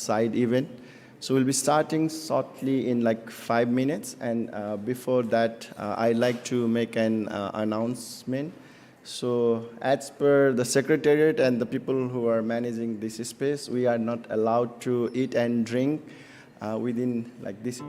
side event. So we'll be starting shortly in like 5 minutes. And before that, I'd like to make an announcement. So as per the secretariat and the people who are managing this space, we are not allowed to eat and drink within like this.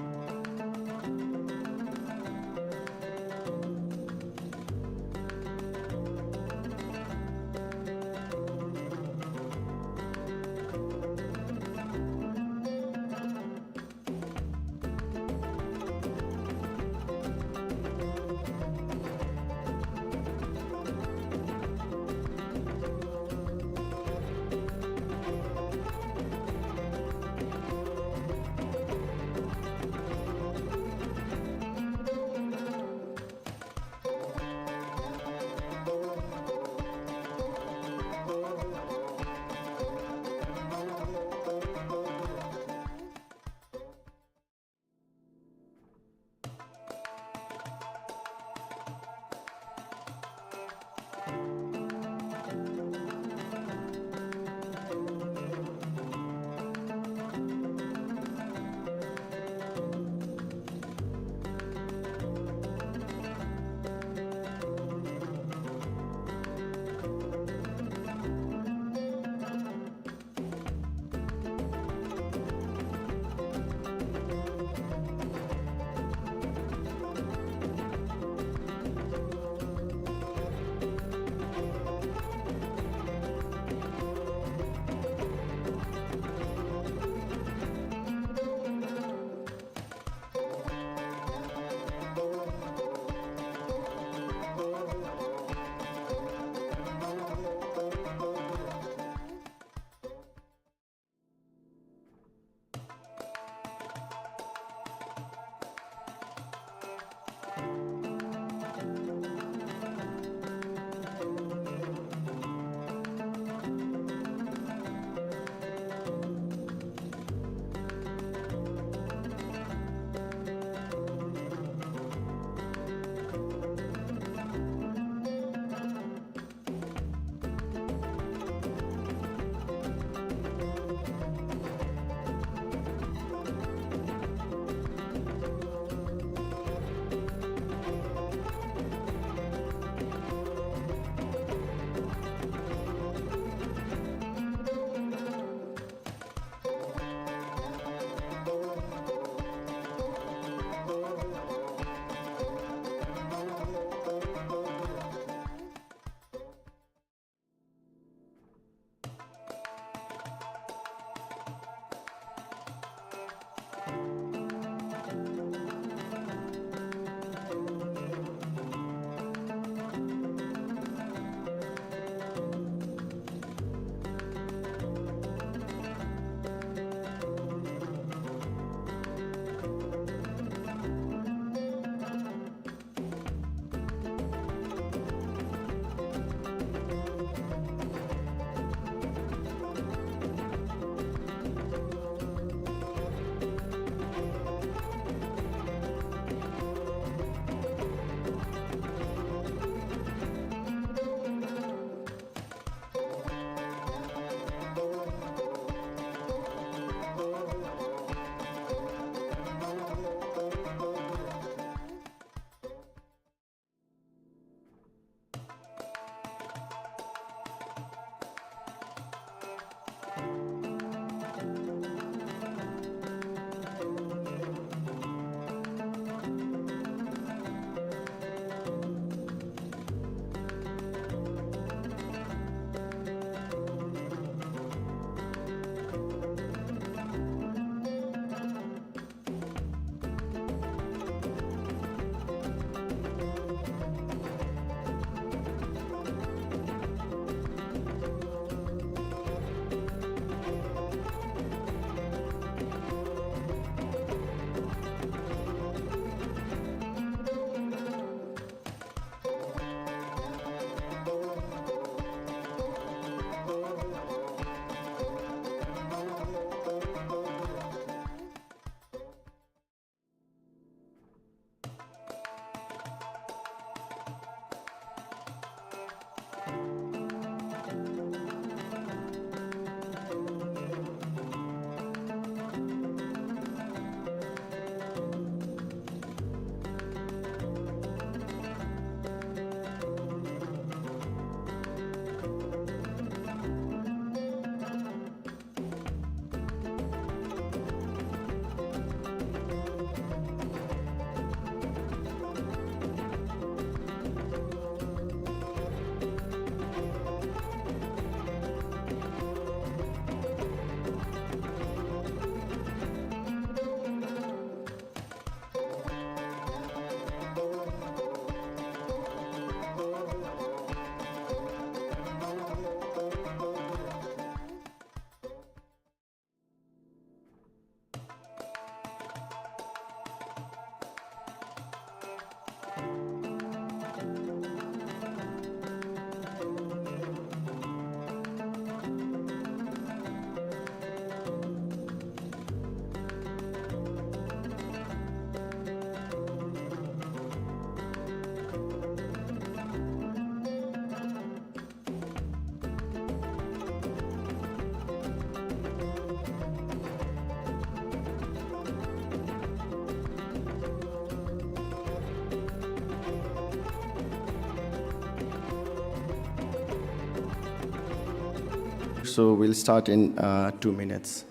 so we'll start in 2 minutes.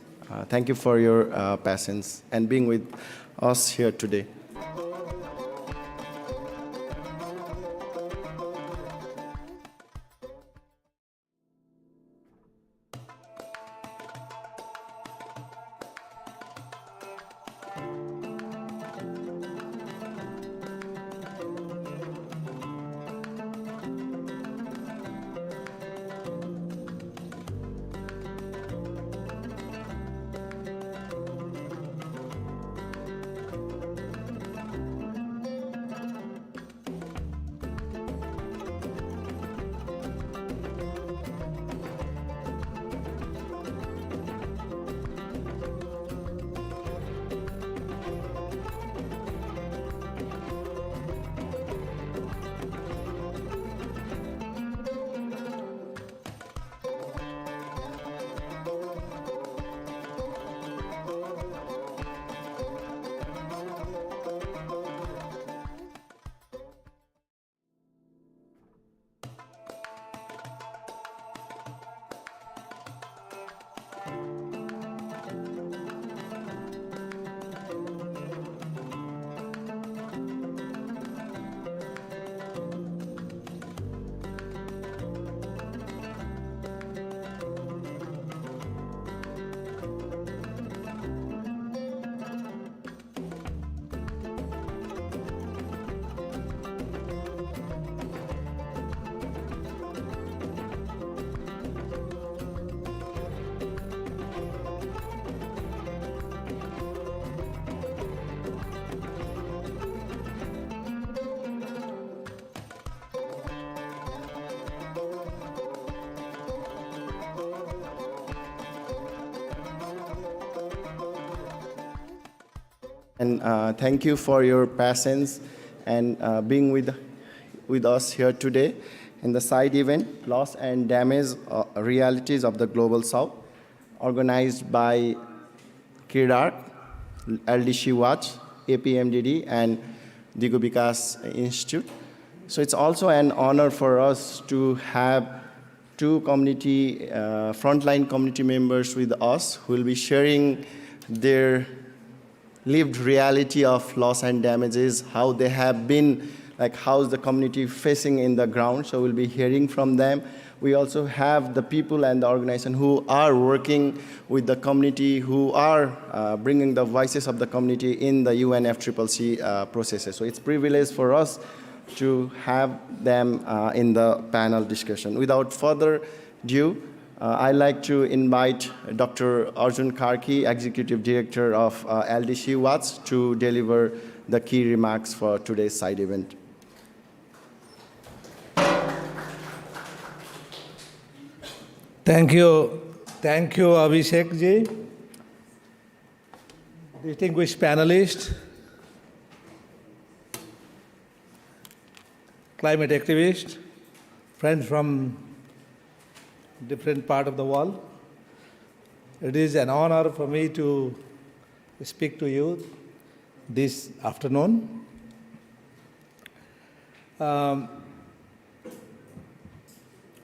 Thank you for your patience and being with us here today. And thank you for your patience and being with us here today in the side event, Loss and Damage Realities of the Global South, organized by KIRDAR, LDC Watch, APMDD, and Digo Vikas Institute. So it's also an honor for us to have two community, frontline community members with us who will be sharing their lived reality of loss and damages, how they have been, like how's the community facing in the ground. So we'll be hearing from them. We also have the people and the organization who are working with the community, who are bringing the voices of the community in the UNFCCC processes. So it's a privilege for us to have them in the panel discussion. Without further ado, I'd like to invite Dr. Arjun Karki, Executive Director of LDC Watch, to deliver the key remarks for today's side event. Thank you, Abhishek ji. Distinguished panelists, climate activists, friends from different part of the world. It is an honor for me to speak to you this afternoon.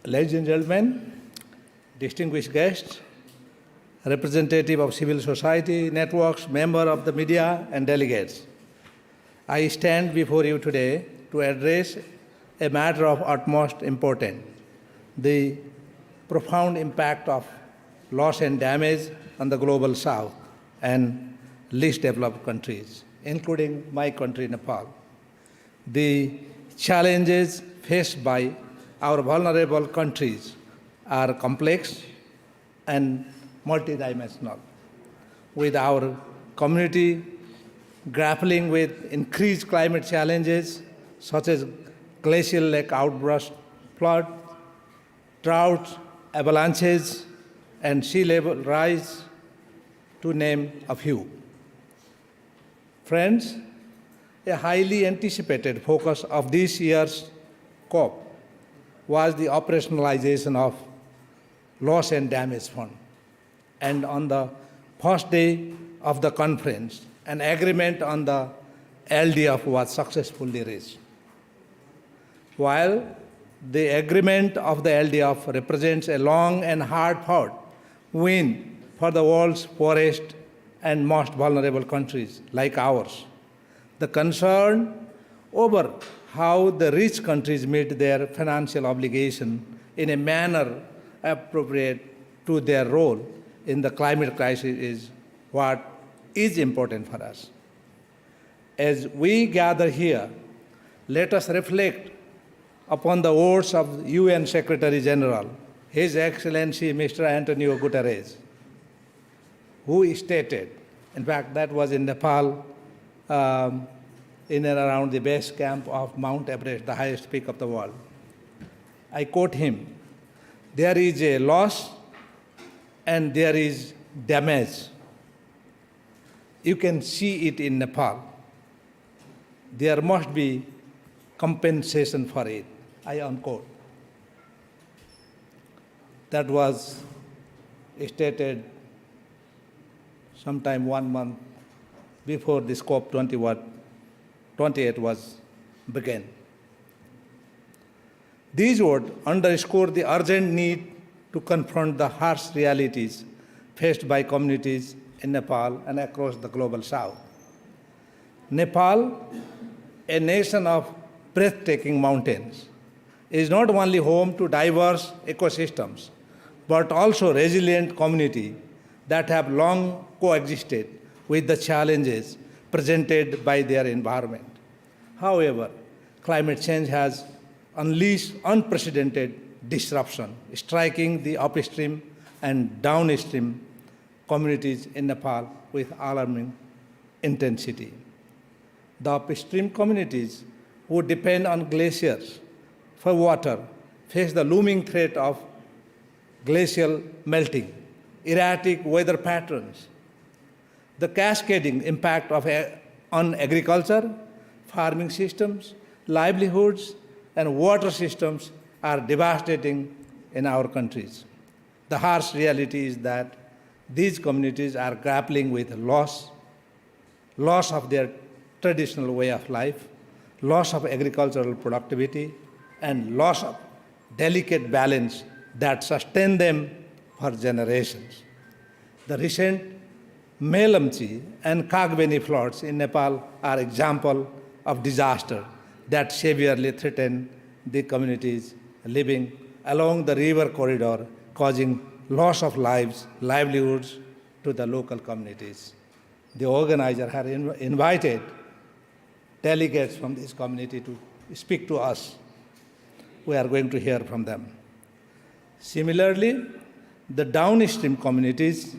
Ladies and gentlemen, distinguished guests, representative of civil society networks, member of the media, and delegates, I stand before you today to address a matter of utmost importance: the profound impact of loss and damage on the global south and least developed countries, including my country, Nepal. The challenges faced by our vulnerable countries are complex and multidimensional, with our community grappling with increased climate challenges such as glacial lake outburst, flood, droughts, avalanches, and sea level rise, to name a few. Friends, a highly anticipated focus of this year's COP was the operationalization of Loss and Damage Fund. And on the first day of the conference, an agreement on the LDF was successfully reached. While The agreement of the LDF represents a long and hard-fought win for the world's poorest and most vulnerable countries like ours. The concern over how the rich countries meet their financial obligation in a manner appropriate to their role in the climate crisis is what is important for us. As we gather here, let us reflect upon the words of UN Secretary General, His Excellency Mr. Antonio Guterres, who stated, in fact, that was in Nepal, in and around the base camp of Mount Everest, the highest peak of the world. I quote him, "There is a loss and there is damage. You can see it in Nepal. There must be compensation for it," I unquote. That was stated sometime 1 month before this COP28 was began. These words underscore the urgent need to confront the harsh realities faced by communities in Nepal and across the global south. Nepal, a nation of breathtaking mountains, is not only home to diverse ecosystems, but also resilient communities that have long coexisted with the challenges presented by their environment. However, climate change has unleashed unprecedented disruption, striking the upstream and downstream communities in Nepal with alarming intensity. The upstream communities who depend on glaciers for water face the looming threat of glacial melting, erratic weather patterns, the cascading impact on agriculture, farming systems, livelihoods, and water systems are devastating in our countries. The harsh reality is that these communities are grappling with loss of their traditional way of life, loss of agricultural productivity, and loss of delicate balance that sustain them for generations. The recent Melamchi and Kagbeni floods in Nepal are examples of disaster that severely threaten the communities living along the river corridor, causing loss of lives, livelihoods to the local communities. The organizer had invited delegates from this community to speak to us. We are going to hear from them. Similarly, the downstream communities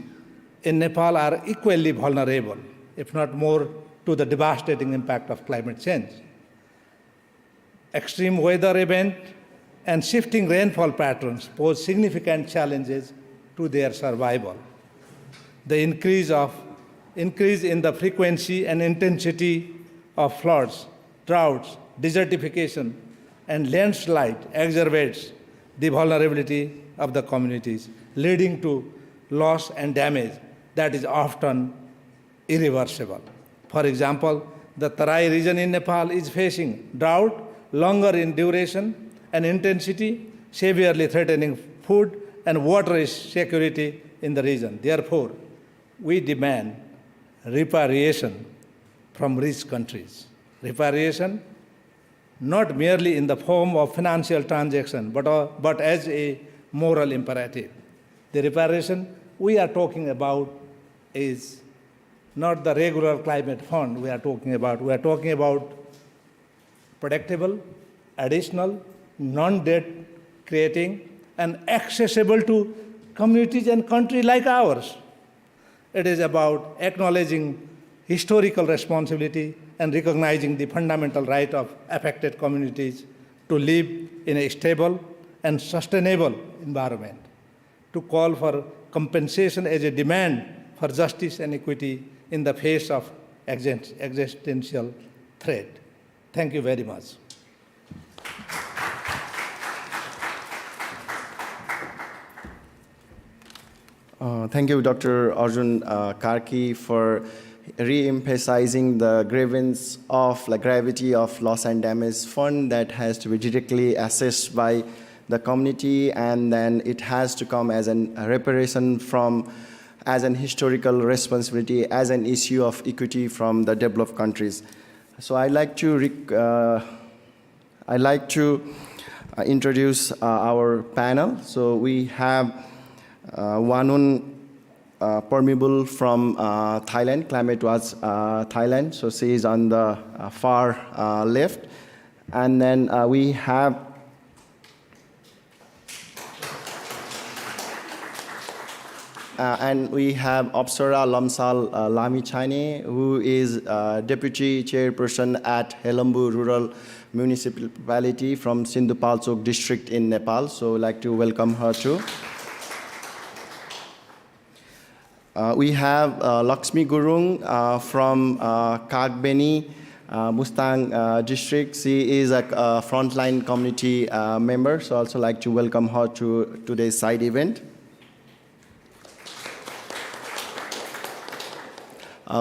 in Nepal are equally vulnerable, if not more, to the devastating impact of climate change. Extreme weather events and shifting rainfall patterns pose significant challenges to their survival. The increase in the frequency and intensity of floods, droughts, desertification, and landslide exacerbates the vulnerability of the communities, leading to loss and damage that is often irreversible. For example, the Tarai region in Nepal is facing drought, longer in duration and intensity, severely threatening food and water security in the region. Therefore, we demand reparation from rich countries. Reparation not merely in the form of financial transaction, but as a moral imperative. The reparation we are talking about is not the regular climate fund we are talking about. We are talking about predictable, additional, non-debt creating, and accessible to communities and countries like ours. It is about acknowledging historical responsibility and recognizing the fundamental right of affected communities to live in a stable and sustainable environment, to call for compensation as a demand for justice and equity in the face of existential threat. Thank you very much. Thank you, Dr. Arjun Karki, for re-emphasizing the grievance of like gravity of loss and damage fund that has to be directly assessed by the community, and then it has to come as a reparation from as an historical responsibility, as an issue of equity from the developed countries. So I'd like to introduce our panel. So we have Wanun Permeable from Thailand. Climate was Thailand, so she is on the far left. And then we have Apsara Lamsal Lamichane, who is Deputy Chairperson at Helambu Rural Municipality from Sindhupalchok district in Nepal. So I'd like to welcome her too. We have Lakshmi Gurung from Kagbeni, Mustang district. She is a frontline community member, so also like to welcome her to today's side event.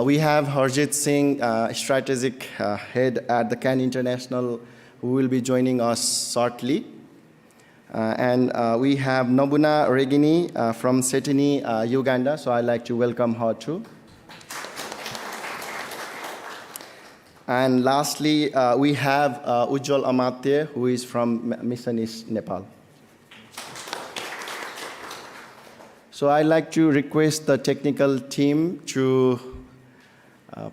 We have Harjit Singh, strategic head at the Can International, who will be joining us shortly. And we have Nobuna Regini from Setini, Uganda, so I'd like to welcome her too. And lastly, we have Ujjwal Amatye, who is from Mission East, Nepal. So I'd like to request the technical team to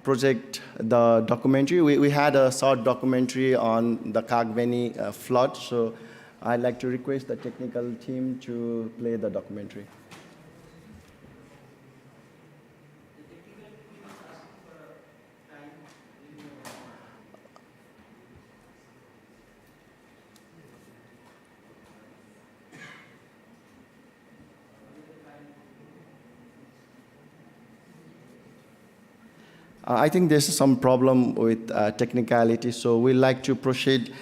project the documentary. We had a short documentary on the Kagbeni flood, so I'd like to request the technical team to play the documentary. I think there's some problem with technicality, so we'd like to proceed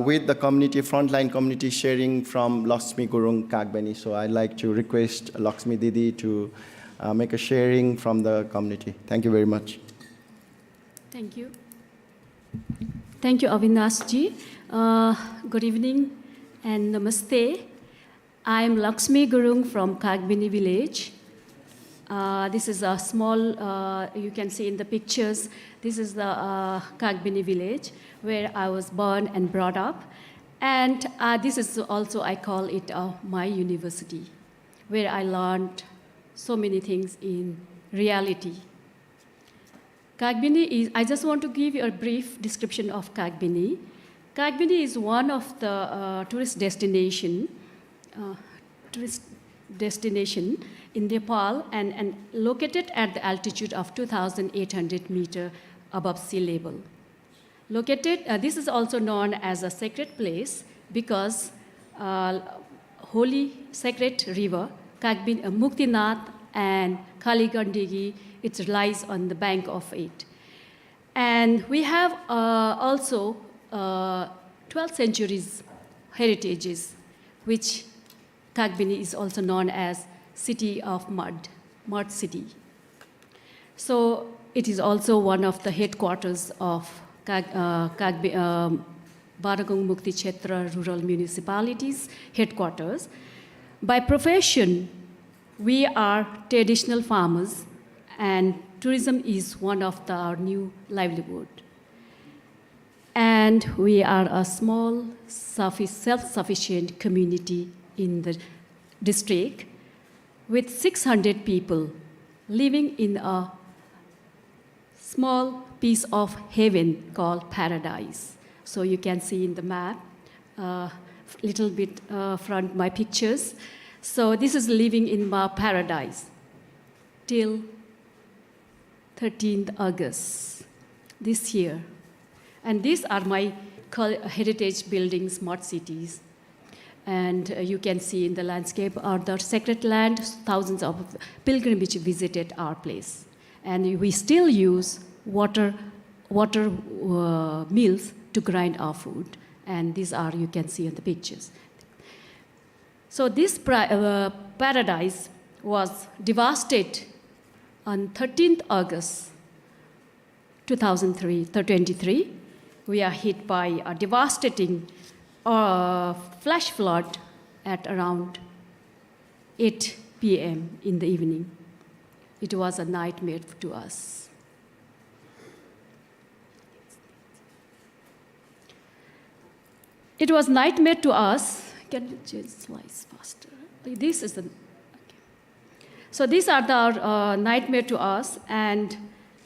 with the community, frontline community sharing from Lakshmi Gurung Kagbeni. So I'd like to request Lakshmi Didi to make a sharing from the community. Thank you very much. Thank you. Thank you, Avinash ji. Good evening and namaste. I'm Lakshmi Gurung from Kagbeni village. This is a small, you can see in the pictures, this is the Kagbeni village where I was born and brought up. And this is also, I call it my university, where I learned so many things in reality. Kagbeni is, I just want to give you a brief description of Kagbeni. Kagbeni is one of the tourist destination in Nepal and located at the altitude of 2,800 meters above sea level. This is also known as a sacred place because holy sacred river, Muktinath and Kaligandigi, it lies on the bank of it. And we have also 12th centuries heritages, which Kagbeni is also known as City of Mud City. So it is also one of the headquarters of Baragung Mukti Kshetra Rural Municipalities headquarters. By profession, we are traditional farmers, and tourism is one of our new livelihood. And we are a small, self-sufficient community in the district with 600 people living in a small piece of heaven called paradise. So you can see in the map, little bit front my pictures. So this is living in my paradise till 13th August this year. And these are my heritage buildings, smart cities. And you can see in the landscape are the sacred land, thousands of pilgrimage visited our place. And we still use water mills to grind our food. And these are, you can see in the pictures. So this paradise was devastated on 13th August 2023, we are hit by a devastating flash flood at around 8 p.m. in the evening. It was a nightmare to us. It was a nightmare to us. Can you just slice faster? This is the. Okay. So these are the nightmare to us, and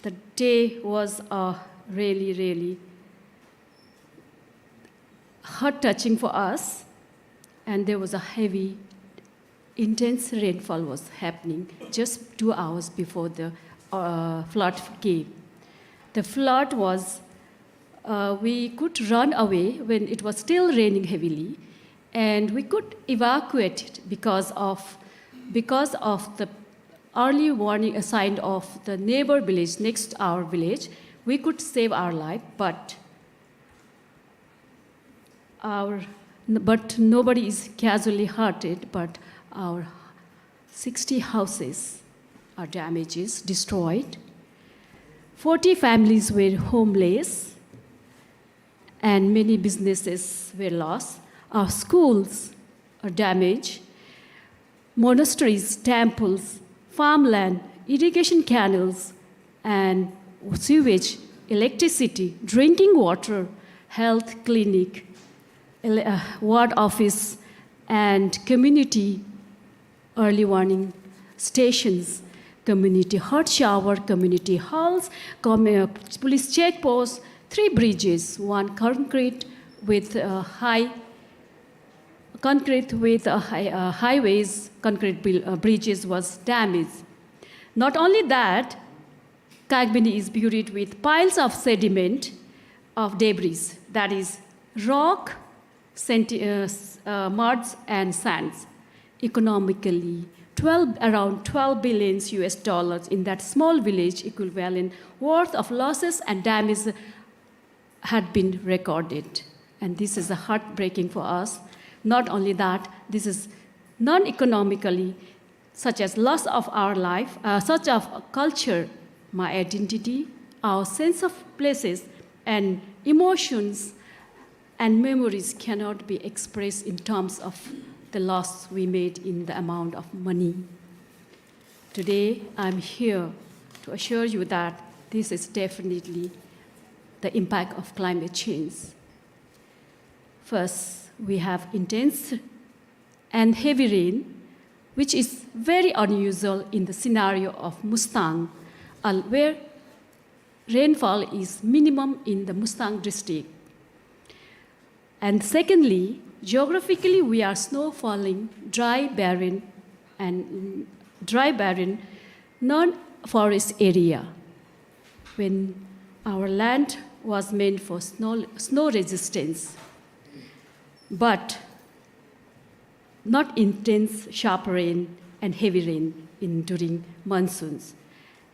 the day was really, really heart-touching for us. And there was a heavy, intense rainfall was happening just 2 hours before the flood came. The flood was. We could run away when it was still raining heavily, and we could evacuate it because of the early warning sign of the neighbor village next to our village. We could save our life, but nobody is casually hurted. But our 60 houses are damaged, destroyed. 40 families were homeless, and many businesses were lost. Our schools are damaged. Monasteries, temples, farmland, irrigation canals, and sewage, electricity, drinking water, health clinic, ward office, and community early warning stations, community hot shower, community halls, police checkposts, 3 bridges, one concrete with highways, concrete bridges was damaged. Not only that, Kagbini is buried with piles of sediment, of debris, that is rock, muds, and sands. Economically, around $12 billion US in that small village equivalent worth of losses and damage had been recorded. And this is heartbreaking for us. Not only that, this is non-economically, such as loss of our life, such as culture, my identity, our sense of places, and emotions and memories cannot be expressed in terms of the loss we made in the amount of money. Today, I'm here to assure you that this is definitely the impact of climate change. First, we have intense and heavy rain, which is very unusual in the scenario of Mustang, where rainfall is minimum in the Mustang district. And secondly, geographically, we are snow falling, dry, barren, non-forest area. When our land was meant for snow resistance, but not intense sharp rain and heavy rain during monsoons.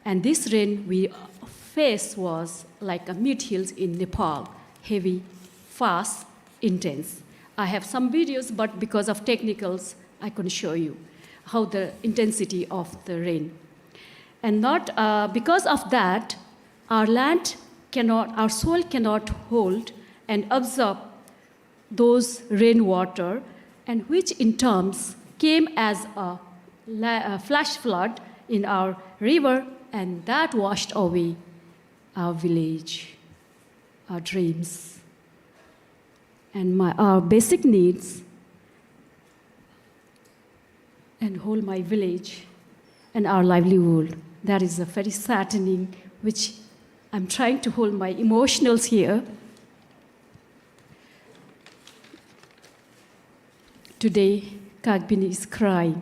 And this rain we faced was like a mud-hills in Nepal, heavy, fast, intense. I have some videos, but because of technicals, I couldn't show you how the intensity of the rain. And not because of that, our soil cannot hold and absorb those rainwater, and which in terms came as a flash flood in our river, and that washed away our village, our dreams, and our basic needs, and whole my village and our livelihood. That is a very saddening, which I'm trying to hold my emotionals here. Today, Kagbini is crying.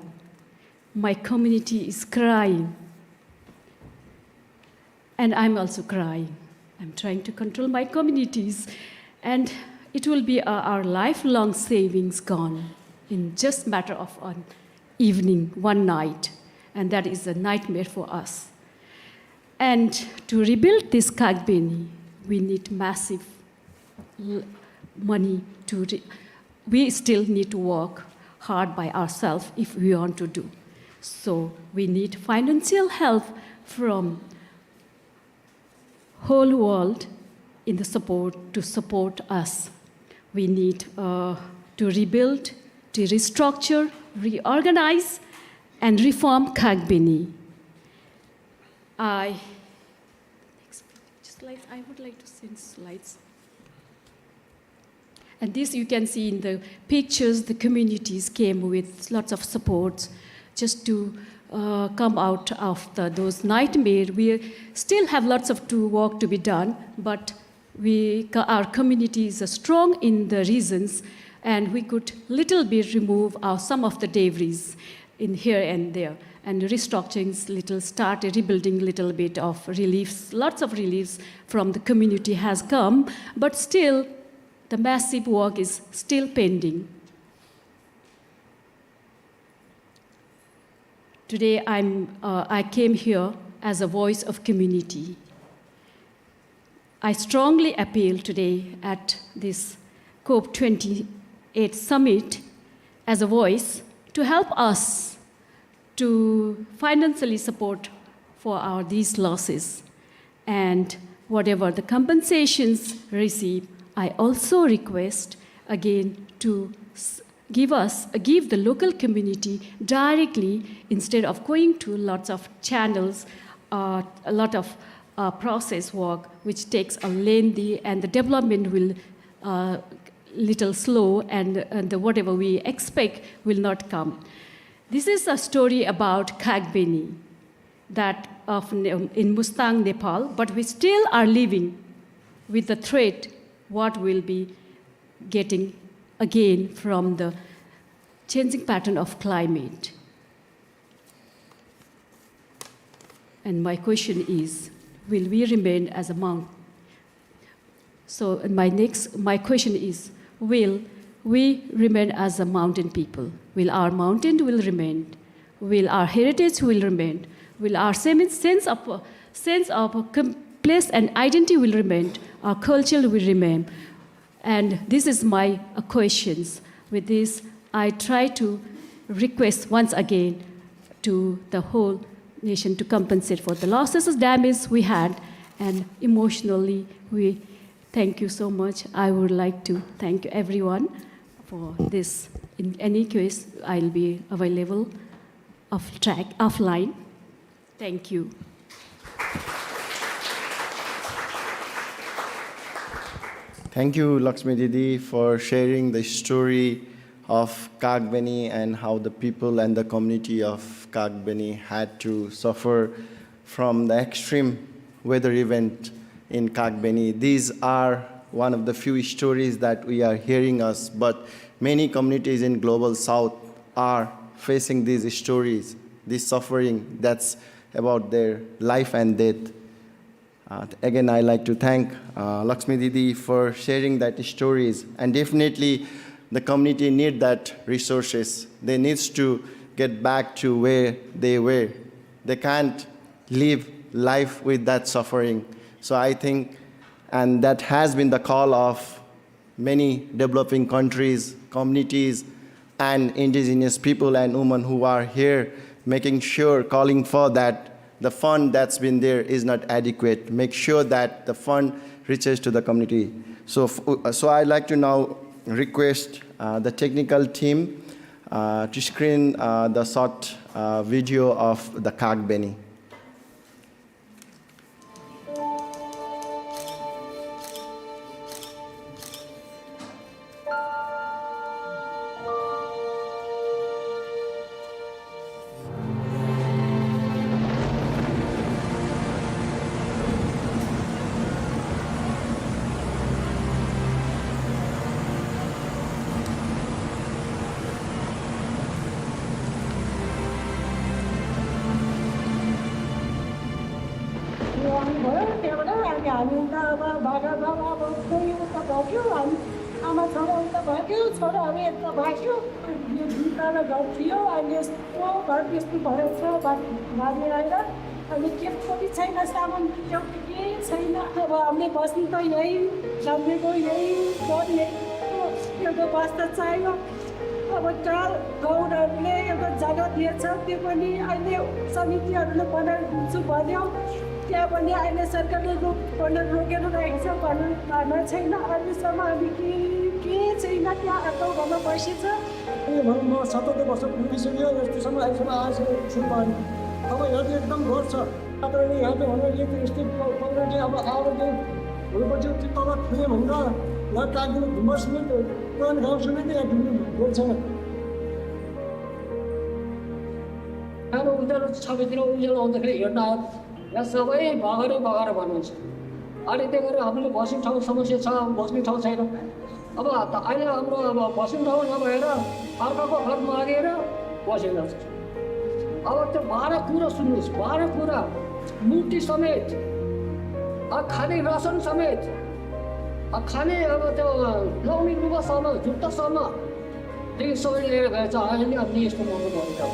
My community is crying. And I'm also crying. I'm trying to control my communities. And it will be our lifelong savings gone in just matter of an evening, one night. And that is a nightmare for us. And to rebuild this Kagbini, we need massive money we still need to work hard by ourselves if we want to do. So we need financial help from whole world in the support to support us. We need to rebuild, to restructure, reorganize, and reform Kagbini. I would like to send slides. And this you can see in the pictures, the communities came with lots of supports just to come out of those nightmares. We still have lots of work to be done, but our community is strong in the regions, and we could little bit remove some of the debris in here and there. And restructuring started rebuilding little bit of reliefs. Lots of reliefs from the community has come, but still the massive work is still pending. Today I came here as a voice of community. I strongly appeal today at this COP28 summit as a voice to help us to financially support for these losses. And whatever the compensations receive, I also request again to give the local community directly instead of going to lots of channels, a lot of process work, which takes a lengthy, and the development will little slow, and whatever we expect will not come. This is a story about Kagbini that in Mustang, Nepal, but we still are living with the threat what we'll be getting again from the changing pattern of climate. And my question is, will we remain as a mountain? So my question is, will we remain as a mountain people? Will our mountain will remain? Will our heritage will remain? Will our sense of place and identity will remain? Our culture will remain? And this is my questions. With this, I try to request once again to the whole nation to compensate for the losses and damage we had, and emotionally we thank you so much. I would like to thank everyone for this. In any case, I'll be available offline. Thank you. Thank you, Lakshmi Didi, for sharing the story of Kagbini and how the people and the community of Kagbini had to suffer from the extreme weather event in Kagbini. These are one of the few stories that we are hearing us, but many communities in Global South are facing these stories, this suffering that's about their life and death. Again, I'd like to thank Lakshmi Didi for sharing that stories, and definitely the community need that resources. They need to get back to where they were. They can't live life with that suffering. So I think, and that has been the call of many developing countries, communities, and indigenous people and women who are here, making sure, calling for that the fund that's been there is not adequate. Make sure that the fund reaches to the community. So I'd like to now request the technical team to screen the short video of the Kagbini. त्यहाँ पनि अहिले सरकारले रोकेर राखेको छ, भन्न छैन। अहिलेसम्म हामी के छैन, त्यहाँ आफ्नो घरमा बसेछ। भनौँ न 77 वर्ष पुगिसक्यो, यस्तोसम्म अहिलेसम्म आजसम्म सुरु भएन। अब यहाँ चाहिँ एकदम घर छ, तर यहाँ चाहिँ भनौँ यो यस्तै कम्युनिटी अब आएर चाहिँ भोलिपर्सि त्यो तल खुल्यो भन्दा यहाँ काट्नु घुम्म समेत पुरानो गाउँ समेत यहाँ घुम्नु गएको छैन। सानो उज्यालो सबैतिर उज्यालो आउँदाखेरि हेर्न आयो, यहाँ सबै भगरै भन्नुहुन्छ। अनि त्यही गरेर हामीले बस्ने ठाउँ समस्या छ, बस्ने ठाउँ छैन। अब अहिले हाम्रो अब बस्ने ठाउँ नभएर अर्काको घर मागेर बसेको छ। अब त्यो 12 कुरा सुन्नुहोस्, 12 कुरा मूर्ति समेत, खाने रासन समेत, खाने अब त्यो लाउने लुगासम्म, जुत्तासम्मदेखि सबै लिएर गएछ। अहिले हामीले यस्तो मौका गरेका छौँ।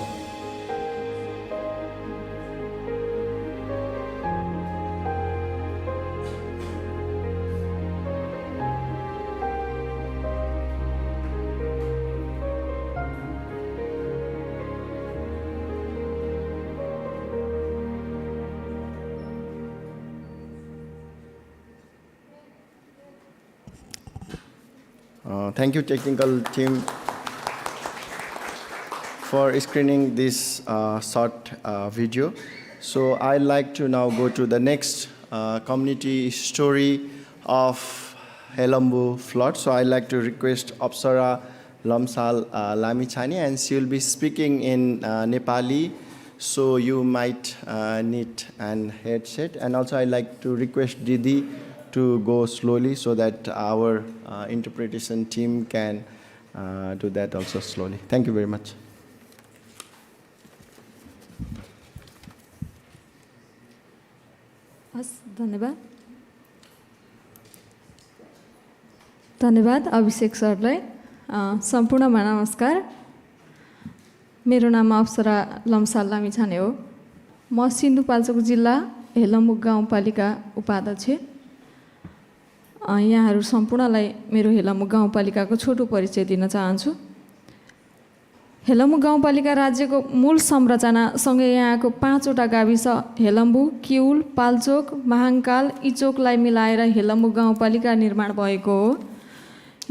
Thank you, technical team, for screening this short video. So I'd like to now go to the next community story of Helambu flood. So I'd like to request Apsara Lamsal Lamichhane, and she will be speaking in Nepali. So you might need an headset. And also I'd like to request Didi to go slowly so that our interpretation team can do that also slowly. Thank you very much. धन्यवाद अभिषेक सरलाई। सम्पूर्णमा नमस्कार। मेरो नाम अप्सरा लम्साल लामिछाने हो। म सिन्धुपाल्चोक जिल्ला हेलम्बु गाउँपालिका उपाध्यक्ष। यहाँहरू सम्पूर्णलाई मेरो हेलम्बु गाउँपालिकाको छोटो परिचय दिन चाहन्छु। हेलम्बु गाउँपालिका राज्यको मूल संरचनासँगै यहाँको 5 वटा गाविस हेलम्बु, किउल, पाल्चोक, महाङ्काल, इचोकलाई मिलाएर हेलम्बु गाउँपालिका निर्माण भएको हो।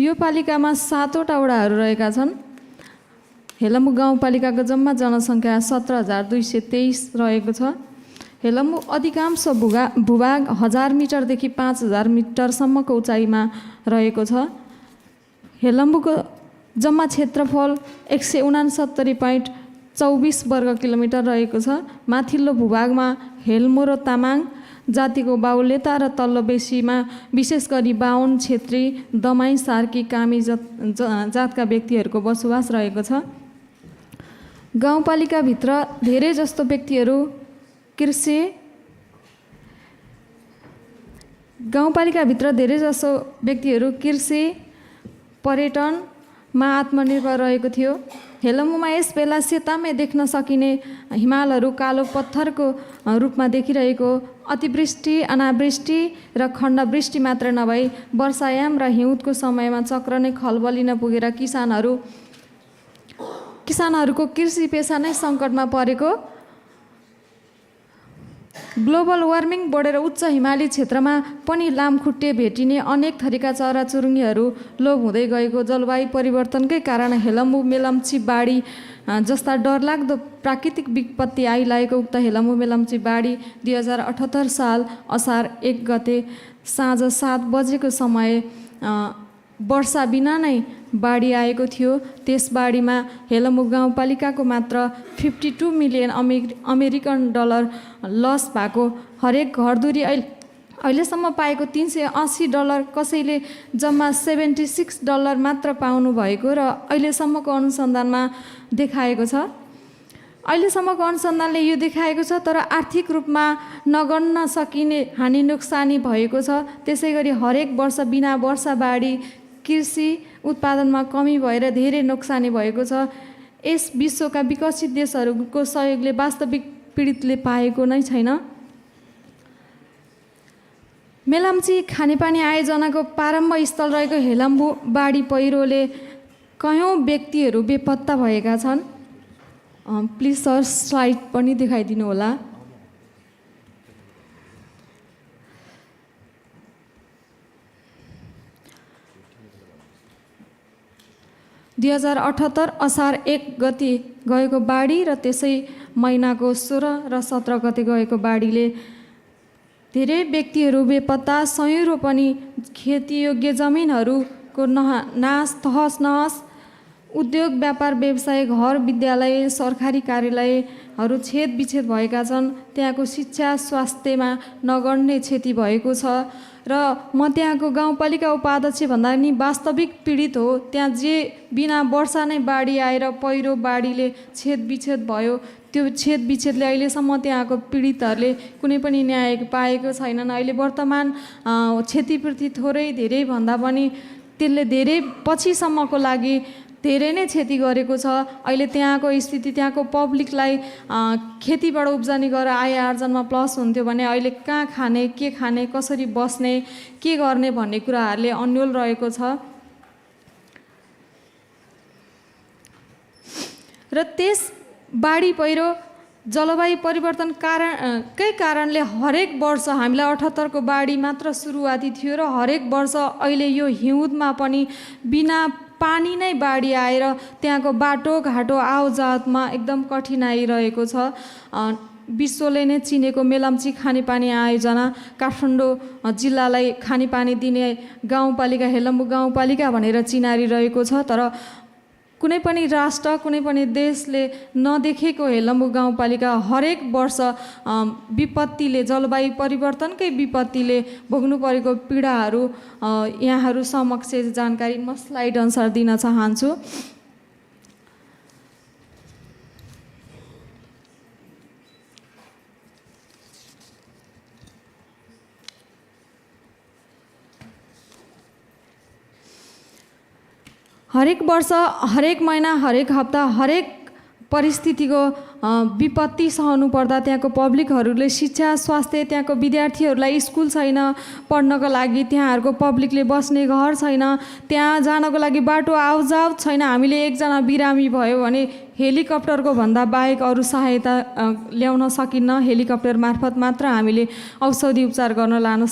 यो पालिकामा 7 वटा वडाहरू रहेका छन्। हेलम्बु गाउँपालिकाको जम्मा जनसङ्ख्या 17,223 रहेको छ। हेलम्बु अधिकांश भूभाग 1000 मिटरदेखि 5000 मिटरसम्मको उचाइमा रहेको छ। हेलम्बुको जम्मा क्षेत्रफल 169.24 वर्ग किलोमिटर रहेको छ। माथिल्लो भूभागमा हेल्मो र तामाङ जातिको बाहुल्यता र तल्लो बेसीमा विशेष गरी बाहुन, छेत्री, दमाई, सार्की, कामी जातका व्यक्तिहरूको बसोबास रहेको छ। गाउँपालिकाभित्र धेरै जस्तो व्यक्तिहरू कृषि, पर्यटनमा आत्मनिर्भर रहेको थियो। हेलम्बुमा यस बेला सेतामे देख्न सकिने हिमालहरू कालो पत्थरको रूपमा देखिरहेको अतिवृष्टि, अनावृष्टि र खण्डवृष्टि मात्र नभई वर्षायाम र हिउँदको समयमा चक्र नै खलबलिन पुगेर किसानहरूको कृषि पेसा नै सङ्कटमा परेको। ग्लोबल वार्मिङ बढेर उच्च हिमाली क्षेत्रमा पनि लामखुट्टे भेटिने अनेक थरीका चराचुरुङ्गीहरू लोप हुँदै गएको जलवायु परिवर्तनकै कारण हेलम्बु मेलम्ची बाढी जस्ता डरलाग्दो प्राकृतिक विपत्ति आइलागेको उक्त हेलम्बु मेलम्ची बाढी 2078 साल असार 1 गते साँझ 7 बजेको समय वर्षा बिना नै बाढी आएको थियो। त्यस बाढीमा हेलम्बु गाउँपालिकाको मात्र 52 मिलियन अमेरिकन डलर लस भएको। हरेक घरधुरी अहिलेसम्म पाएको $380, कसैले जम्मा $76 मात्र पाउनु भएको र अहिलेसम्मको अनुसन्धानमा देखाएको छ। अहिलेसम्मको अनुसन्धानले यो देखाएको छ, तर आर्थिक रूपमा नगण्न सकिने हानि नोक्सानी भएको छ। त्यसै गरी हरेक वर्ष बिना वर्षा बाढी कृषि उत्पादनमा कमी भएर धेरै नोक्सानी भएको छ। यस विश्वका विकसित देशहरूको सहयोगले वास्तविक पीडितले पाएको नै छैन। मेलम्ची खानेपानी आयोजनाको प्रारम्भ स्थल रहेको हेलम्बु बाढी पहिरोले कयौँ व्यक्तिहरू बेपत्ता भएका छन्। प्लिज सर स्लाइड पनि देखाइदिनु होला। 2078 असार 1 गते गएको बाढी र त्यसै महिनाको 16 र 17 गते गएको बाढीले धेरै व्यक्तिहरू बेपत्ता, सयौं रोपनी खेतीयोग्य जमिनहरूको नाश, तहस नहस, उद्योग, व्यापार, व्यवसाय, घर, विद्यालय, सरकारी कार्यालयहरू छेदविच्छेद भएका छन्। त्यहाँको शिक्षा, स्वास्थ्यमा नगर्ने क्षति भएको छ र म त्यहाँको गाउँपालिका उपाध्यक्ष भन्दा नि वास्तविक पीडित हो। त्यहाँ जे बिना वर्षा नै बाढी आएर पहिरो बाढीले छेदविच्छेद भयो, त्यो छेदविच्छेदले अहिलेसम्म त्यहाँको पीडितहरूले कुनै पनि न्याय पाएको छैनन्। अहिले वर्तमान क्षतिपूर्ति थोरै धेरै भन्दा पनि त्यसले धेरै पछिसम्मको लागि धेरै नै क्षति गरेको छ। अहिले त्यहाँको स्थिति, त्यहाँको पब्लिकलाई खेतीबाट उब्जनी गरेर आय आर्जनमा प्लस हुन्थ्यो भने अहिले कहाँ खाने, के खाने, कसरी बस्ने, के गर्ने भन्ने कुराहरूले अन्यल रहेको छ। र त्यस बाढी पहिरो जलवायु परिवर्तन कै कारणले हरेक वर्ष हामीलाई 78 को बाढी मात्र सुरुवाती थियो र हरेक वर्ष अहिले यो हिउँदमा पनि बिना पानी नै बाढी आएर त्यहाँको बाटोघाटो आवजावतमा एकदम कठिनाइ रहेको छ। विश्वले नै चिनेको मेलम्ची खानेपानी आयोजना, काठमाडौँ जिल्लालाई खानेपानी दिने गाउँपालिका, हेलम्बु गाउँपालिका भनेर चिनारिरहेको छ। तर कुनै पनि राष्ट्र, कुनै पनि देशले नदेखेको हेलम्बु गाउँपालिका हरेक वर्ष विपत्तिले, जलवायु परिवर्तनकै विपत्तिले भोग्नु परेको पीडाहरू यहाँहरू समक्ष जानकारी म स्लाइड अनुसार दिन चाहन्छु। हरेक वर्ष, हरेक महिना, हरेक हप्ता, हरेक परिस्थितिको विपत्ति सहनु पर्दा त्यहाँको पब्लिकहरूले शिक्षा, स्वास्थ्य, त्यहाँको विद्यार्थीहरूलाई स्कुल छैन पढ्नको लागि, त्यहाँहरूको पब्लिकले बस्ने घर छैन, त्यहाँ जानको लागि बाटो आवजावत छैन। हामीले एकजना बिरामी भयो भने हेलिकप्टरको भन्दा बाहेक अरू सहायता ल्याउन सकिन्न। हेलिकप्टर मार्फत मात्र हामीले औषधि उपचार गर्न लानु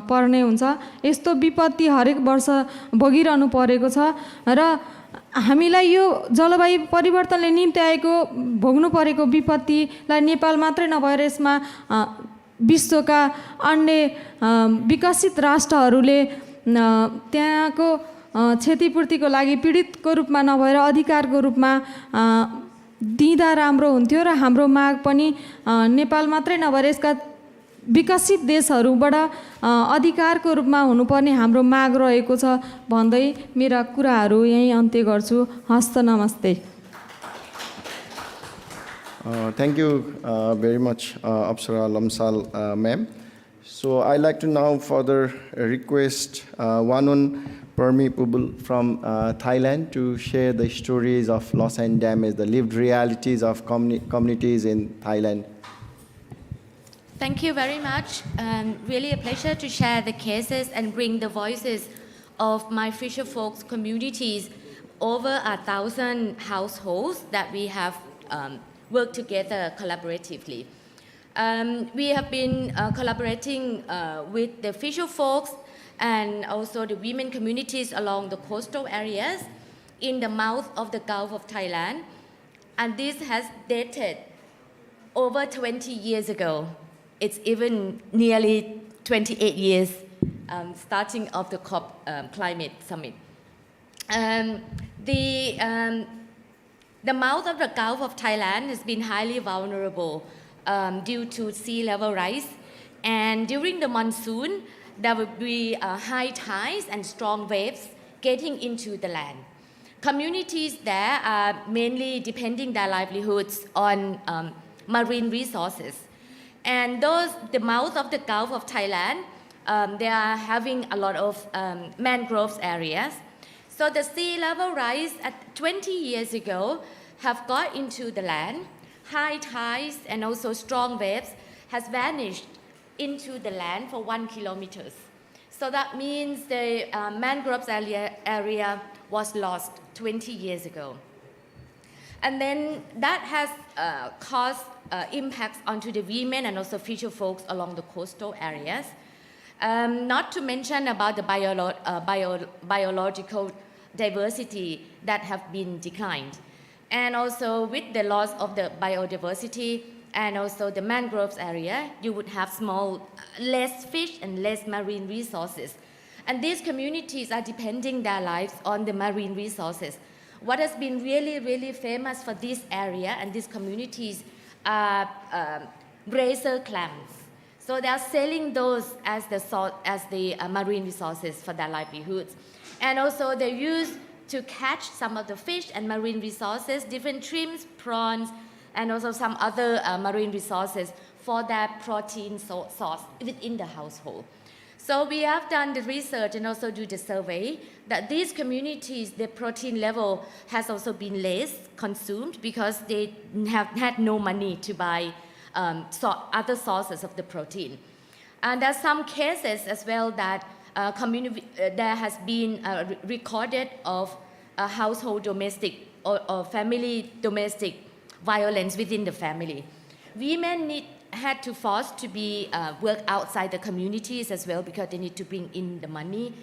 पर्ने हुन्छ। यस्तो विपत्ति हरेक वर्ष भोगिरहनु परेको छ र हामीलाई यो जलवायु परिवर्तनले निम्ति आएको भोग्नु परेको विपत्तिलाई नेपाल मात्रै नभएर यसमा विश्वका अन्य विकसित राष्ट्रहरूले त्यहाँको क्षतिपूर्तिको लागि पीडितको रूपमा नभएर अधिकारको रूपमा दिँदा राम्रो हुन्थ्यो र हाम्रो माग पनि नेपाल मात्रै नभएर यसका विकसित देशहरूबाट अधिकारको रूपमा हुनुपर्ने हाम्रो माग रहेको छ भन्दै मेरा कुराहरू यहीँ अन्त्य गर्छु। हस्त नमस्ते। Thank you very much, Apsara Lamsal ma'am. So I'd like to now further request Wanun Permi Pubul from Thailand to share the stories of loss and damage, the lived realities of communities in Thailand. Thank you very much. Really a pleasure to share the cases and bring the voices of my fisher folks communities, over 1,000 households that we have worked together collaboratively. We have been collaborating with the fisher folks and also the women communities along the coastal areas in the mouth of the Gulf of Thailand. And this has dated over 20 years ago. It's even nearly 28 years starting of the COP climate summit. The mouth of the Gulf of Thailand has been highly vulnerable due to sea level rise. And during the monsoon, there will be high tides and strong waves getting into the land. Communities there are mainly depending their livelihoods on marine resources. And the mouth of the Gulf of Thailand, they are having a lot of mangroves areas. So the sea level rise at 20 years ago have got into the land. High tides and also strong waves has vanished into the land for 1 kilometer. So that means the mangroves area was lost 20 years ago. And then that has caused impacts onto the women and also fisher folks along the coastal areas. Not to mention about the biological diversity that have been declined. And also with the loss of the biodiversity and also the mangroves area, you would have less fish and less marine resources. And these communities are depending their lives on the marine resources. What has been really, really famous for this area and these communities are razor clams. So they are selling those as the marine resources for their livelihoods. And also they use to catch some of the fish and marine resources, different shrimps, prawns, and also some other marine resources for their protein source within the household. So we have done the research and also do the survey that these communities, the protein level has also been less consumed because they have had no money to buy other sources of the protein. And there are some cases as well that there has been recorded of household domestic or family domestic violence within the family. Women had to force to be work outside the communities as well because they need to bring in the money.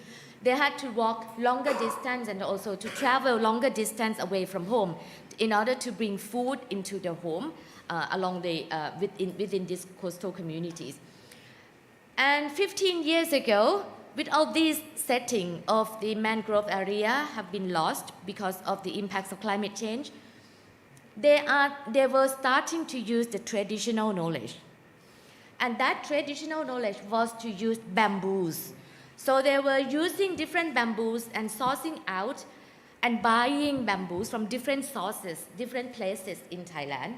They had to walk longer distance and also to travel longer distance away from home in order to bring food into the home within these coastal communities. And 15 years ago, with all these settings of the mangrove area have been lost because of the impacts of climate change, they were starting to use the traditional knowledge. And that traditional knowledge was to use bamboos. So they were using different bamboos and sourcing out and buying bamboos from different sources, different places in Thailand,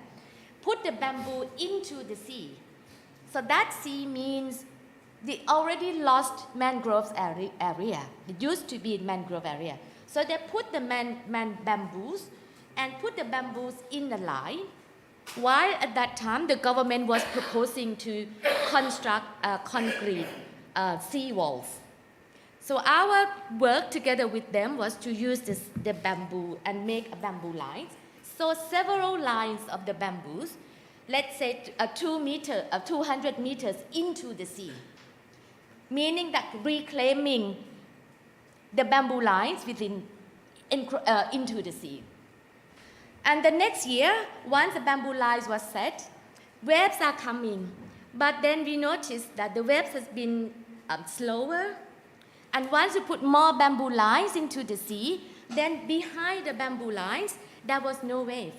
put the bamboo into the sea. So that sea means the already lost mangroves area. It used to be in mangrove area. So they put the bamboos and put the bamboos in the line, while at that time the government was proposing to construct concrete sea walls. So our work together with them was to use the bamboo and make a bamboo lines. So several lines of the bamboos, let's say 200 meters into the sea, meaning that reclaiming the bamboo lines into the sea. And the next year, once the bamboo lines was set, waves are coming. But then we noticed that the waves has been slower. And once you put more bamboo lines into the sea, then behind the bamboo lines, there was no wave.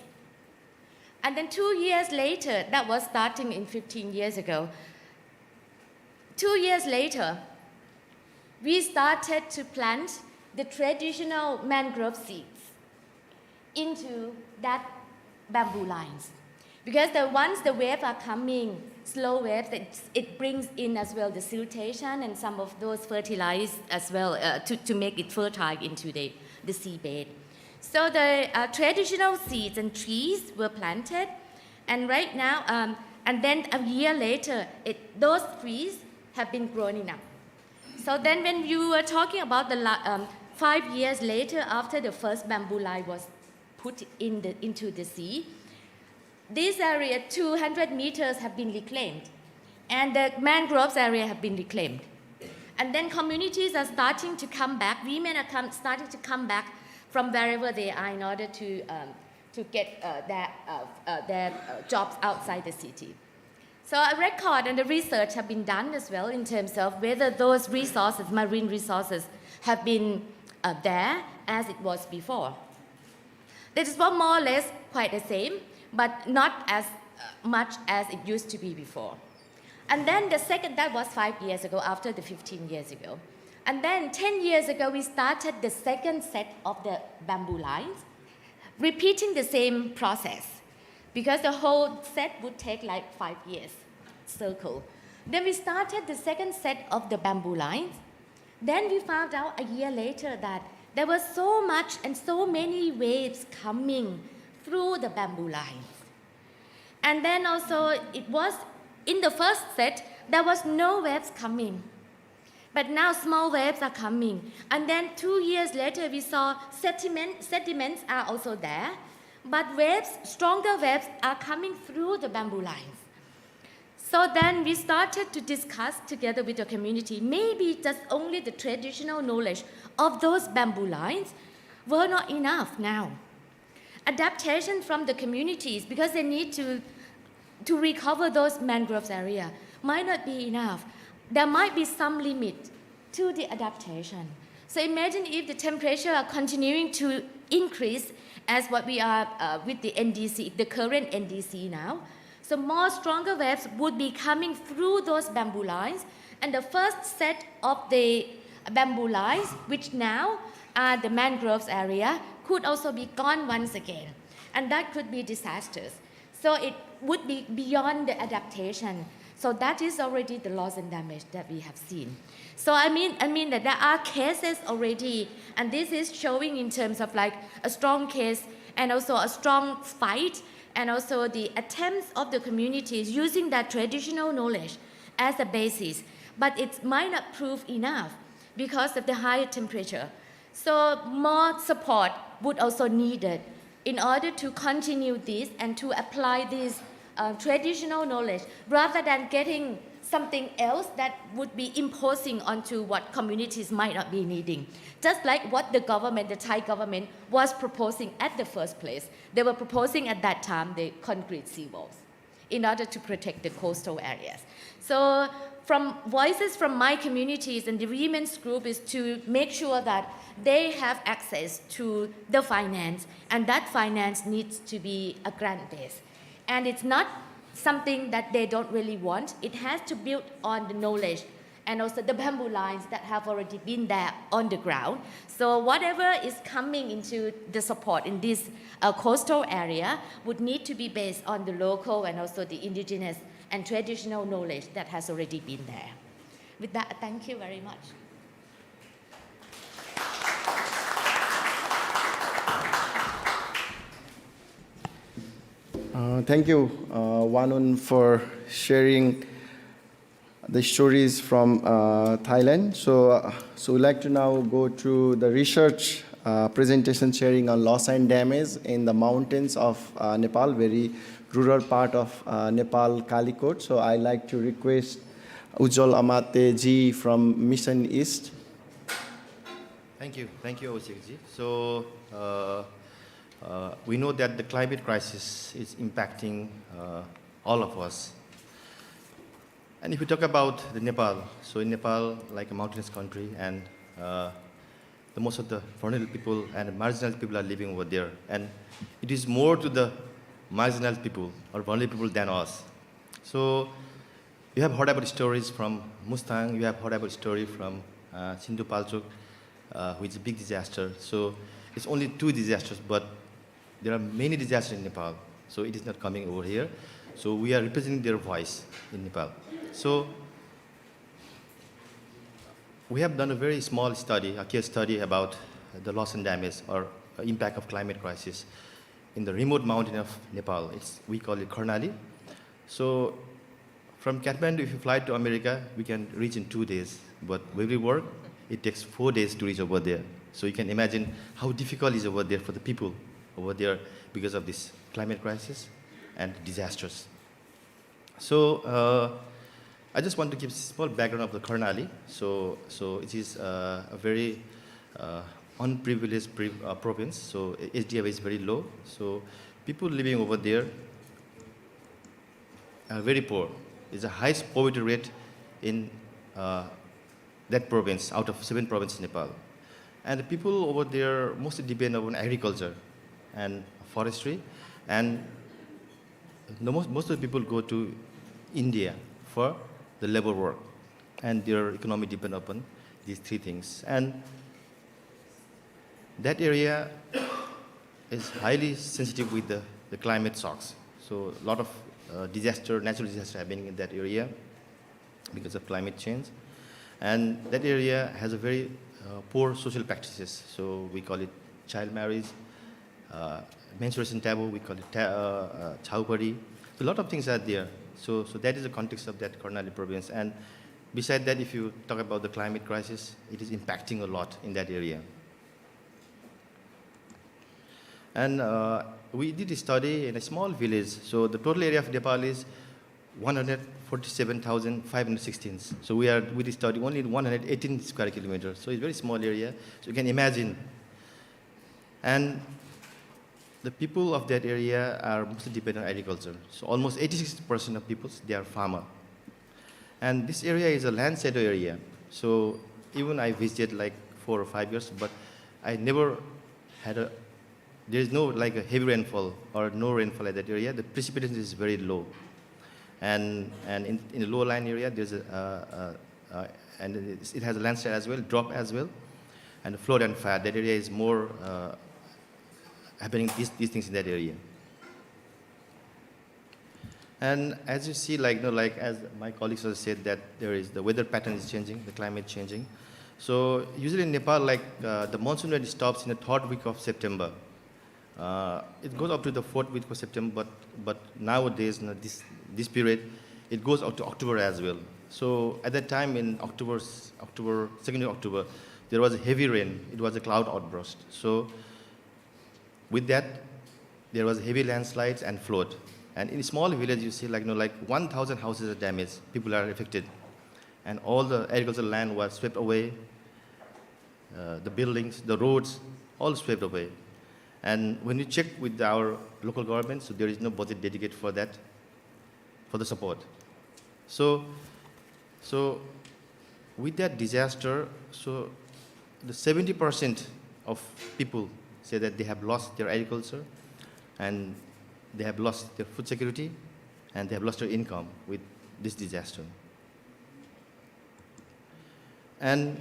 And then 2 years later, that was starting in 15 years ago. 2 years later, we started to plant the traditional mangrove seeds into that bamboo lines. Because once the waves are coming, slow waves, it brings in as well the siltation and some of those fertilizers as well to make it fertile into the seabed. So the traditional seeds and trees were planted, and right now, and then a year later, those trees have been growing up. So then when you were talking about the 5 years later after the first bamboo line was put into the sea, this area, 200 meters have been reclaimed, and the mangroves area have been reclaimed. And then communities are starting to come back, women are starting to come back from wherever they are in order to get their jobs outside the city. So a record and the research have been done as well in terms of whether those resources, marine resources, have been there as it was before. This is more or less quite the same, but not as much as it used to be before. And then the second, that was 5 years ago, after the 15 years ago. And then 10 years ago, we started the second set of the bamboo lines, repeating the same process, because the whole set would take like 5 years, circle. Then we started the second set of the bamboo lines. Then we found out a year later that there was so much and so many waves coming through the bamboo lines. And then also it was, in the first set, there was no waves coming. But now small waves are coming. And then 2 years later, we saw sediments are also there. But waves, stronger waves are coming through the bamboo lines. So then we started to discuss together with the community, maybe just only the traditional knowledge of those bamboo lines were not enough now. Adaptation from the communities, because they need to recover those mangroves area, might not be enough. There might be some limit to the adaptation. So imagine if the temperature are continuing to increase as what we are with the NDC, the current NDC now. So more stronger waves would be coming through those bamboo lines, and the first set of the bamboo lines, which now are the mangroves area, could also be gone once again. And that could be disastrous. So it would be beyond the adaptation. So that is already the loss and damage that we have seen. So I mean that there are cases already, and this is showing in terms of like a strong case and also a strong fight, and also the attempts of the communities using that traditional knowledge as a basis. But it might not prove enough because of the higher temperature. So more support would also needed in order to continue this and to apply this traditional knowledge rather than getting something else that would be imposing onto what communities might not be needing. Just like what the government, the Thai government, was proposing at the first place. They were proposing at that time the concrete seawalls in order to protect the coastal areas. So from voices from my communities and the women's group is to make sure that they have access to the finance, and that finance needs to be a grant base. And it's not something that they don't really want. It has to build on the knowledge and also the bamboo lines that have already been there on the ground. So whatever is coming into the support in this coastal area would need to be based on the local and also the indigenous and traditional knowledge that has already been there. With that, thank you very much. Thank you, Wanun, for sharing the stories from Thailand. So we'd like to now go to the research presentation sharing on loss and damage in the mountains of Nepal, very rural part of Nepal, Kalikot. So I'd like to request Ujjwal Amate ji from Mission East. Thank you, Osik ji. So we know that the climate crisis is impacting all of us. And if we talk about the Nepal, so in Nepal, like a mountainous country, and the most of the vulnerable people and marginal people are living over there. And it is more to the marginal people or vulnerable people than us. So you have heard about stories from Mustang, you have heard about story from Sindhu Palchuk, which is a big disaster. So it's only 2 disasters, but there are many disasters in Nepal. So it is not coming over here. So we are representing their voice in Nepal. So we have done a very small study, a case study about the loss and damage or impact of climate crisis in the remote mountain of Nepal. We call it Karnali. So from Kathmandu, if you fly to America, we can reach in 2 days. But where we work, it takes 4 days to reach over there. So you can imagine how difficult it is over there for the people over there because of this climate crisis and disasters. So I just want to give a small background of the Karnali. So it is a very unprivileged province. So SDF is very low. So people living over there are very poor. It's the highest poverty rate in that province out of 7 provinces in Nepal. And the people over there mostly depend on agriculture and forestry. And most of the people go to India for the labor work. And their economy depends upon these 3 things. And that area is highly sensitive with the climate shocks. So a lot of natural disaster happening in that area because of climate change. And that area has a very poor social practices. So we call it child marriage, menstruation taboo, we call it chaupari. So a lot of things are there. So that is the context of that Karnali province. And beside that, if you talk about the climate crisis, it is impacting a lot in that area. And we did a study in a small village. So the total area of Nepal is 147,516. So we did study only 118 square kilometers. So it's a very small area. So you can imagine And the people of that area are mostly dependent on agriculture. So almost 86% of people, they are farmer. And this area is a land shadow area. So even I visited like 4 or 5 years, but I never had there is no like a heavy rainfall or no rainfall at that area. The precipitation is very low. And in the lower line area, there's and it has a landslide as well, drop as well, and flood and fire. That area is more happening these things in that area. And as you see, like as my colleagues also said, that the weather pattern is changing, the climate changing. So usually in Nepal, the monsoon rain stops in the 3rd week of September. It goes up to the 4th week of September, but nowadays, this period, it goes up to October as well. So at that time in October, 2nd of October, there was a heavy rain. It was a cloud outburst. So with that, there was heavy landslides and flood. And in a small village, you see like 1,000 houses are damaged. People are affected. And all the agricultural land was swept away. The buildings, the roads, all swept away. And when you check with our local government, so there is no budget dedicated for that, for the support. So with that disaster, so the 70% of people say that they have lost their agriculture, and they have lost their food security, and they have lost their income with this disaster. And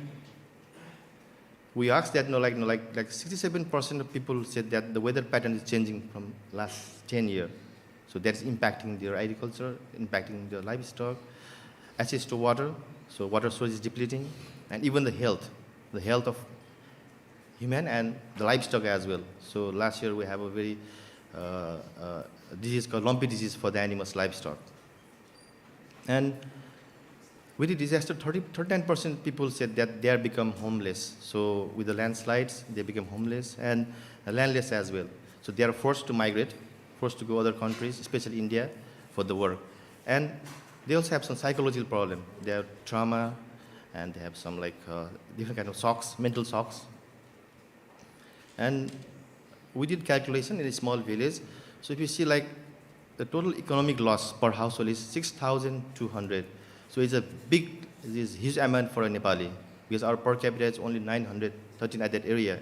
we asked that, 67% of people said that the weather pattern is changing from last 10 years. So that's impacting their agriculture, impacting their livestock, access to water. So water source is depleting, and even the health of human and the livestock as well. So last year we have a very disease called lumpy disease for the animals, livestock. And with the disaster, 39% people said that they are become homeless. So with the landslides, they become homeless and landless as well. So they are forced to migrate, forced to go other countries, especially India, for the work. And they also have some psychological problem. They have trauma, and they have some different kind of shocks, mental shocks. And we did calculation in a small village. So if you see the total economic loss per household is 6,200. So it's a huge amount for a Nepali, because our per capita is only 913 at that area.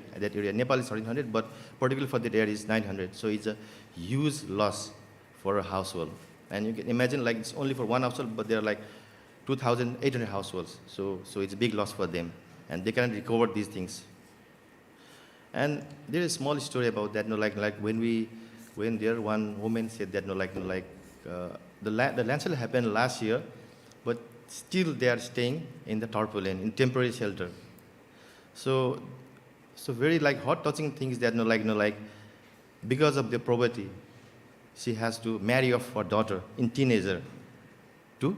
Nepal is 1,300, but particularly for that area is 900. So it's a huge loss for a household. And you can imagine it's only for one household, but there are 2,800 households. So it's a big loss for them, and they cannot recover these things. And there is a small story about that. When there one woman said that the landslide happened last year, but still they are staying in the tarpaulin, in temporary shelter. So very heart-touching things that because of the poverty, she has to marry off her daughter in teenager to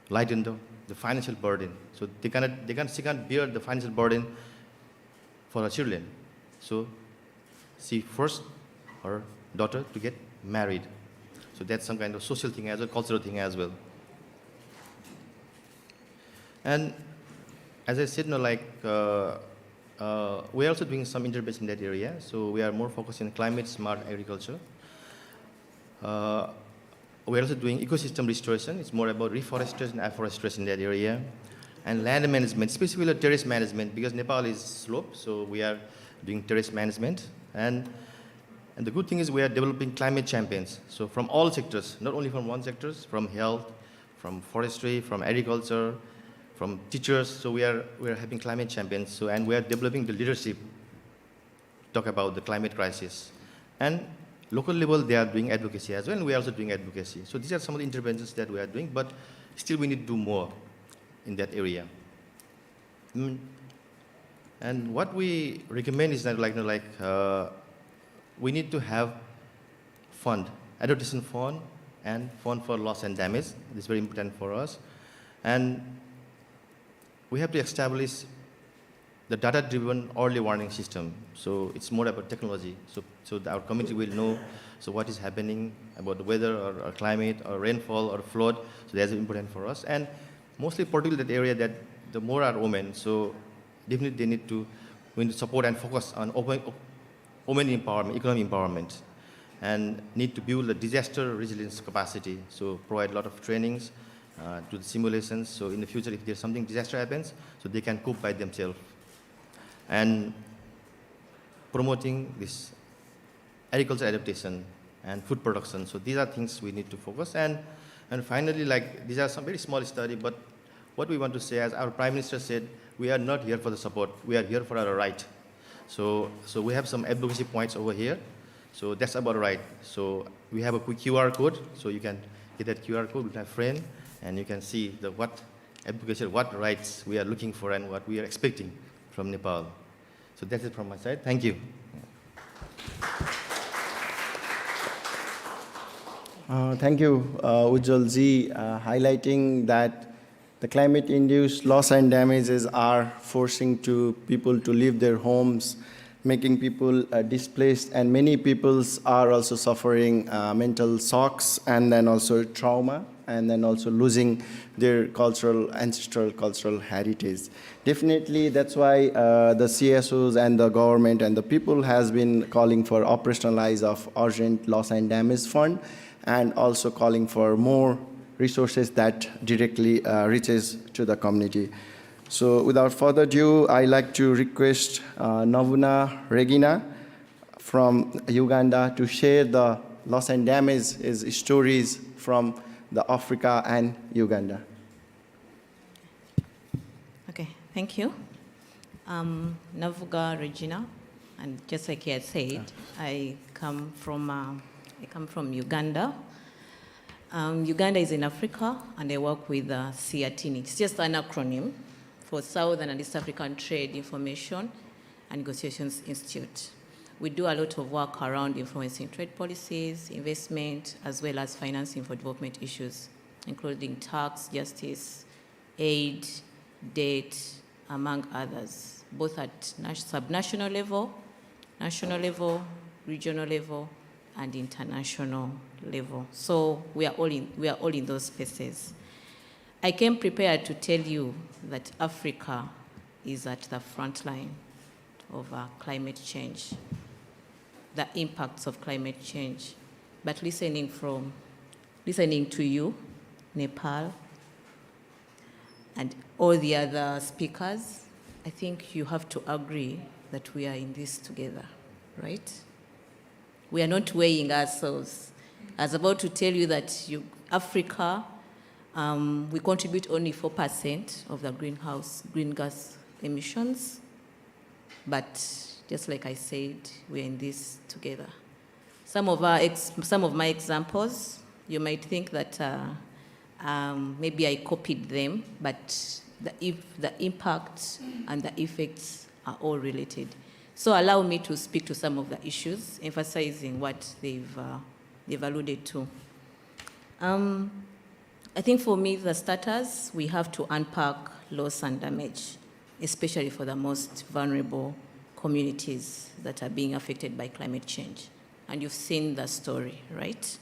lighten the financial burden. So she can't bear the financial burden for her children. So she forced her daughter to get married. So that's some kind of social thing as well, cultural thing as well. And as I said, we are also doing some intervention in that area. So we are more focused on climate-smart agriculture. We are also doing ecosystem restoration. It's more about reforestation and afforestation in that area. And land management, especially terrace management, because Nepal is slope, so we are doing terrace management. And the good thing is we are developing climate champions. So from all sectors, not only from one sector, from health, from forestry, from agriculture, from teachers. So we are having climate champions. So, and we are developing the leadership to talk about the climate crisis. And local level, they are doing advocacy as well, and we are also doing advocacy. So these are some of the interventions that we are doing, but still we need to do more in that area. And what we recommend is that we need to have fund, adaptation fund, and fund for loss and damage. This is very important for us. And we have to establish the data-driven early warning system. So it's more about technology. So our community will know what is happening about the weather or climate or rainfall or flood. So that's important for us. And mostly particularly that area that the more are women. So definitely we need to support and focus on women empowerment, economic empowerment, and need to build a disaster resilience capacity. So provide a lot of trainings, do the simulations. So in the future, if there's something disaster happens, so they can cope by themselves. And promoting this agriculture adaptation and food production. So these are things we need to focus. And finally, like, these are some very small study, but what we want to say, as our Prime Minister said, we are not here for the support, we are here for our right. So we have some advocacy points over here. So that's about right. So we have a quick QR code, so you can get that QR code with my friend, and you can see what advocacy, what rights we are looking for and what we are expecting from Nepal. So that's it from my side. Thank you. Thank you, Ujjwal ji, highlighting that the climate-induced loss and damages are forcing people to leave their homes, making people displaced, and many peoples are also suffering mental shocks and then also trauma, and then also losing their ancestral cultural heritage. Definitely, that's why the CSOs and the government and the people has been calling for operationalize of urgent loss and damage fund, and also calling for more resources that directly reaches to the community. So without further ado, I'd like to request Navuna Regina from Uganda to share the loss and damage stories from the Africa and Uganda. Okay, thank you. Navuga Regina, and just like he had said, I come from Uganda. Uganda is in Africa, and I work with CATIN. It's just an acronym for Southern and East African Trade Information and Negotiations Institute. We do a lot of work around influencing trade policies, investment, as well as financing for development issues, including tax, justice, aid, debt, among others, both at subnational level, national level, regional level, and international level. So we are all in those spaces. I came prepared to tell you that Africa is at the front line of climate change, the impacts of climate change. But listening to you, Nepal, and all the other speakers, I think you have to agree that we are in this together, right? We are not weighing ourselves. I was about to tell you that Africa, we contribute only 4% of the green gas emissions, but just like I said, we're in this together. Some of my examples, you might think that maybe I copied them, but the impact and the effects are all related. So allow me to speak to some of the issues, emphasizing what they've alluded to. I think for me, the starters, we have to unpack loss and damage, especially for the most vulnerable communities that are being affected by climate change. And you've seen the story, right?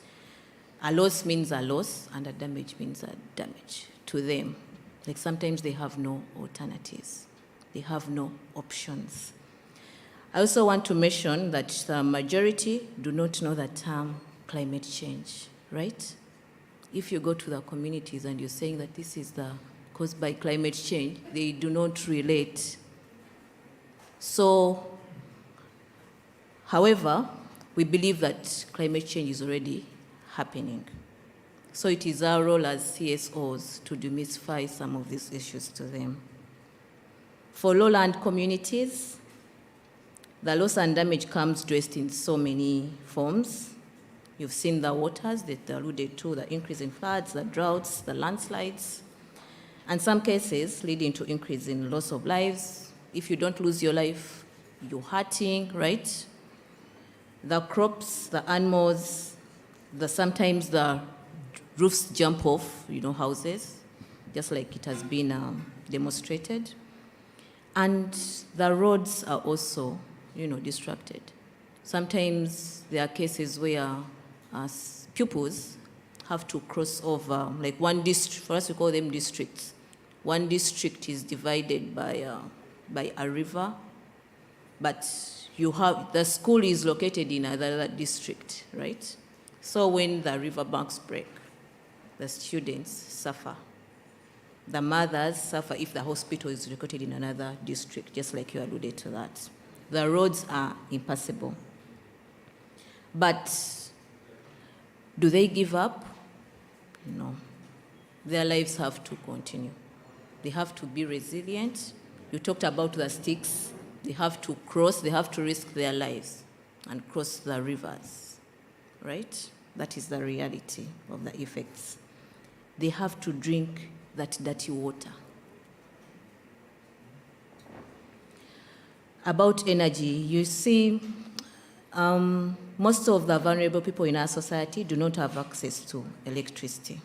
A loss means a loss, and a damage means a damage to them. Like sometimes they have no alternatives. They have no options. I also want to mention that the majority do not know the term climate change, right? If you go to the communities and you're saying that this is caused by climate change, they do not relate. So, however, we believe that climate change is already happening. So it is our role as CSOs to demystify some of these issues to them. For lowland communities, the loss and damage comes dressed in so many forms. You've seen the waters that they alluded to, the increase in floods, the droughts, the landslides, and some cases leading to increase in loss of lives. If you don't lose your life, you're hurting, right? The crops, the animals, sometimes the roofs jump off, houses, just like it has been demonstrated. And the roads are also, disrupted. Sometimes there are cases where pupils have to cross over, like one district, for us we call them districts. One district is divided by a river, but the school is located in another district, right? So when the riverbanks break, the students suffer. The mothers suffer if the hospital is located in another district, just like you alluded to that. The roads are impassable. But do they give up? No. Their lives have to continue. They have to be resilient. You talked about the sticks. They have to cross, they have to risk their lives and cross the rivers, right? That is the reality of the effects. They have to drink that dirty water. About energy, you see, most of the vulnerable people in our society do not have access to electricity,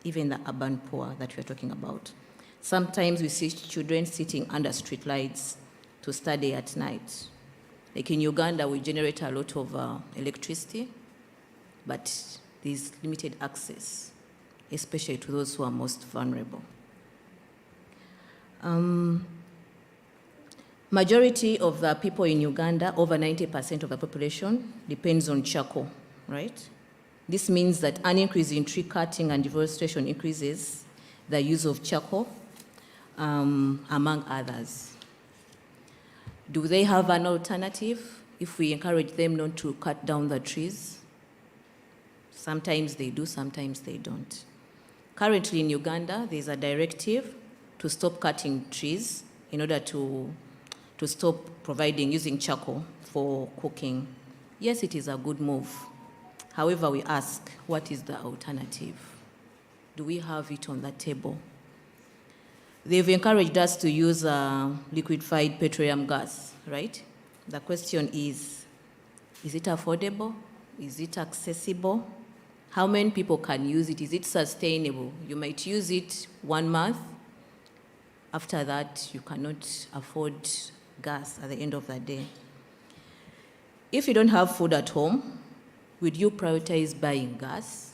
even the urban poor that we're talking about. Sometimes we see children sitting under street lights to study at night. Like in Uganda, we generate a lot of electricity, but there's limited access, especially to those who are most vulnerable. Majority of the people in Uganda, over 90% of the population, depends on charcoal, right? This means that an increase in tree cutting and deforestation increases the use of charcoal, among others. Do they have an alternative if we encourage them not to cut down the trees? Sometimes they do, sometimes they don't. Currently in Uganda, there's a directive to stop cutting trees in order to stop using charcoal for cooking. Yes, it is a good move. However, we ask, what is the alternative? Do we have it on the table? They've encouraged us to use liquefied petroleum gas, right? The question is it affordable? Is it accessible? How many people can use it? Is it sustainable? You might use it 1 month. After that, you cannot afford gas at the end of the day. If you don't have food at home, would you prioritize buying gas?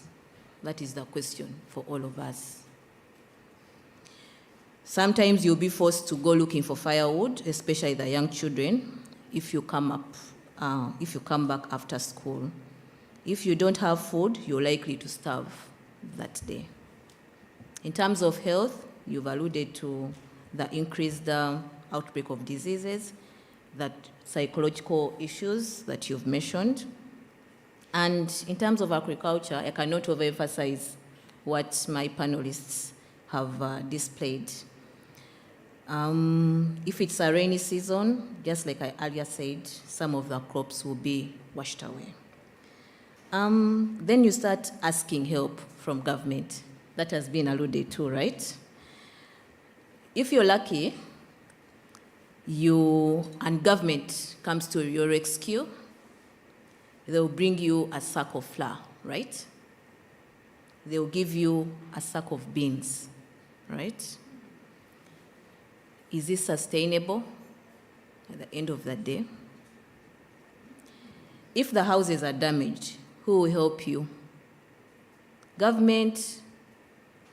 That is the question for all of us. Sometimes you'll be forced to go looking for firewood, especially the young children, if you come back after school. If you don't have food, you're likely to starve that day. In terms of health, you've alluded to the increased outbreak of diseases, that psychological issues that you've mentioned. And in terms of agriculture, I cannot overemphasize what my panelists have displayed. If it's a rainy season, just like I earlier said, some of the crops will be washed away. Then you start asking help from government. That has been alluded to, right? If you're lucky, and government comes to your rescue, they'll bring you a sack of flour, right? They'll give you a sack of beans, right? Is this sustainable at the end of the day? If the houses are damaged, who will help you? Government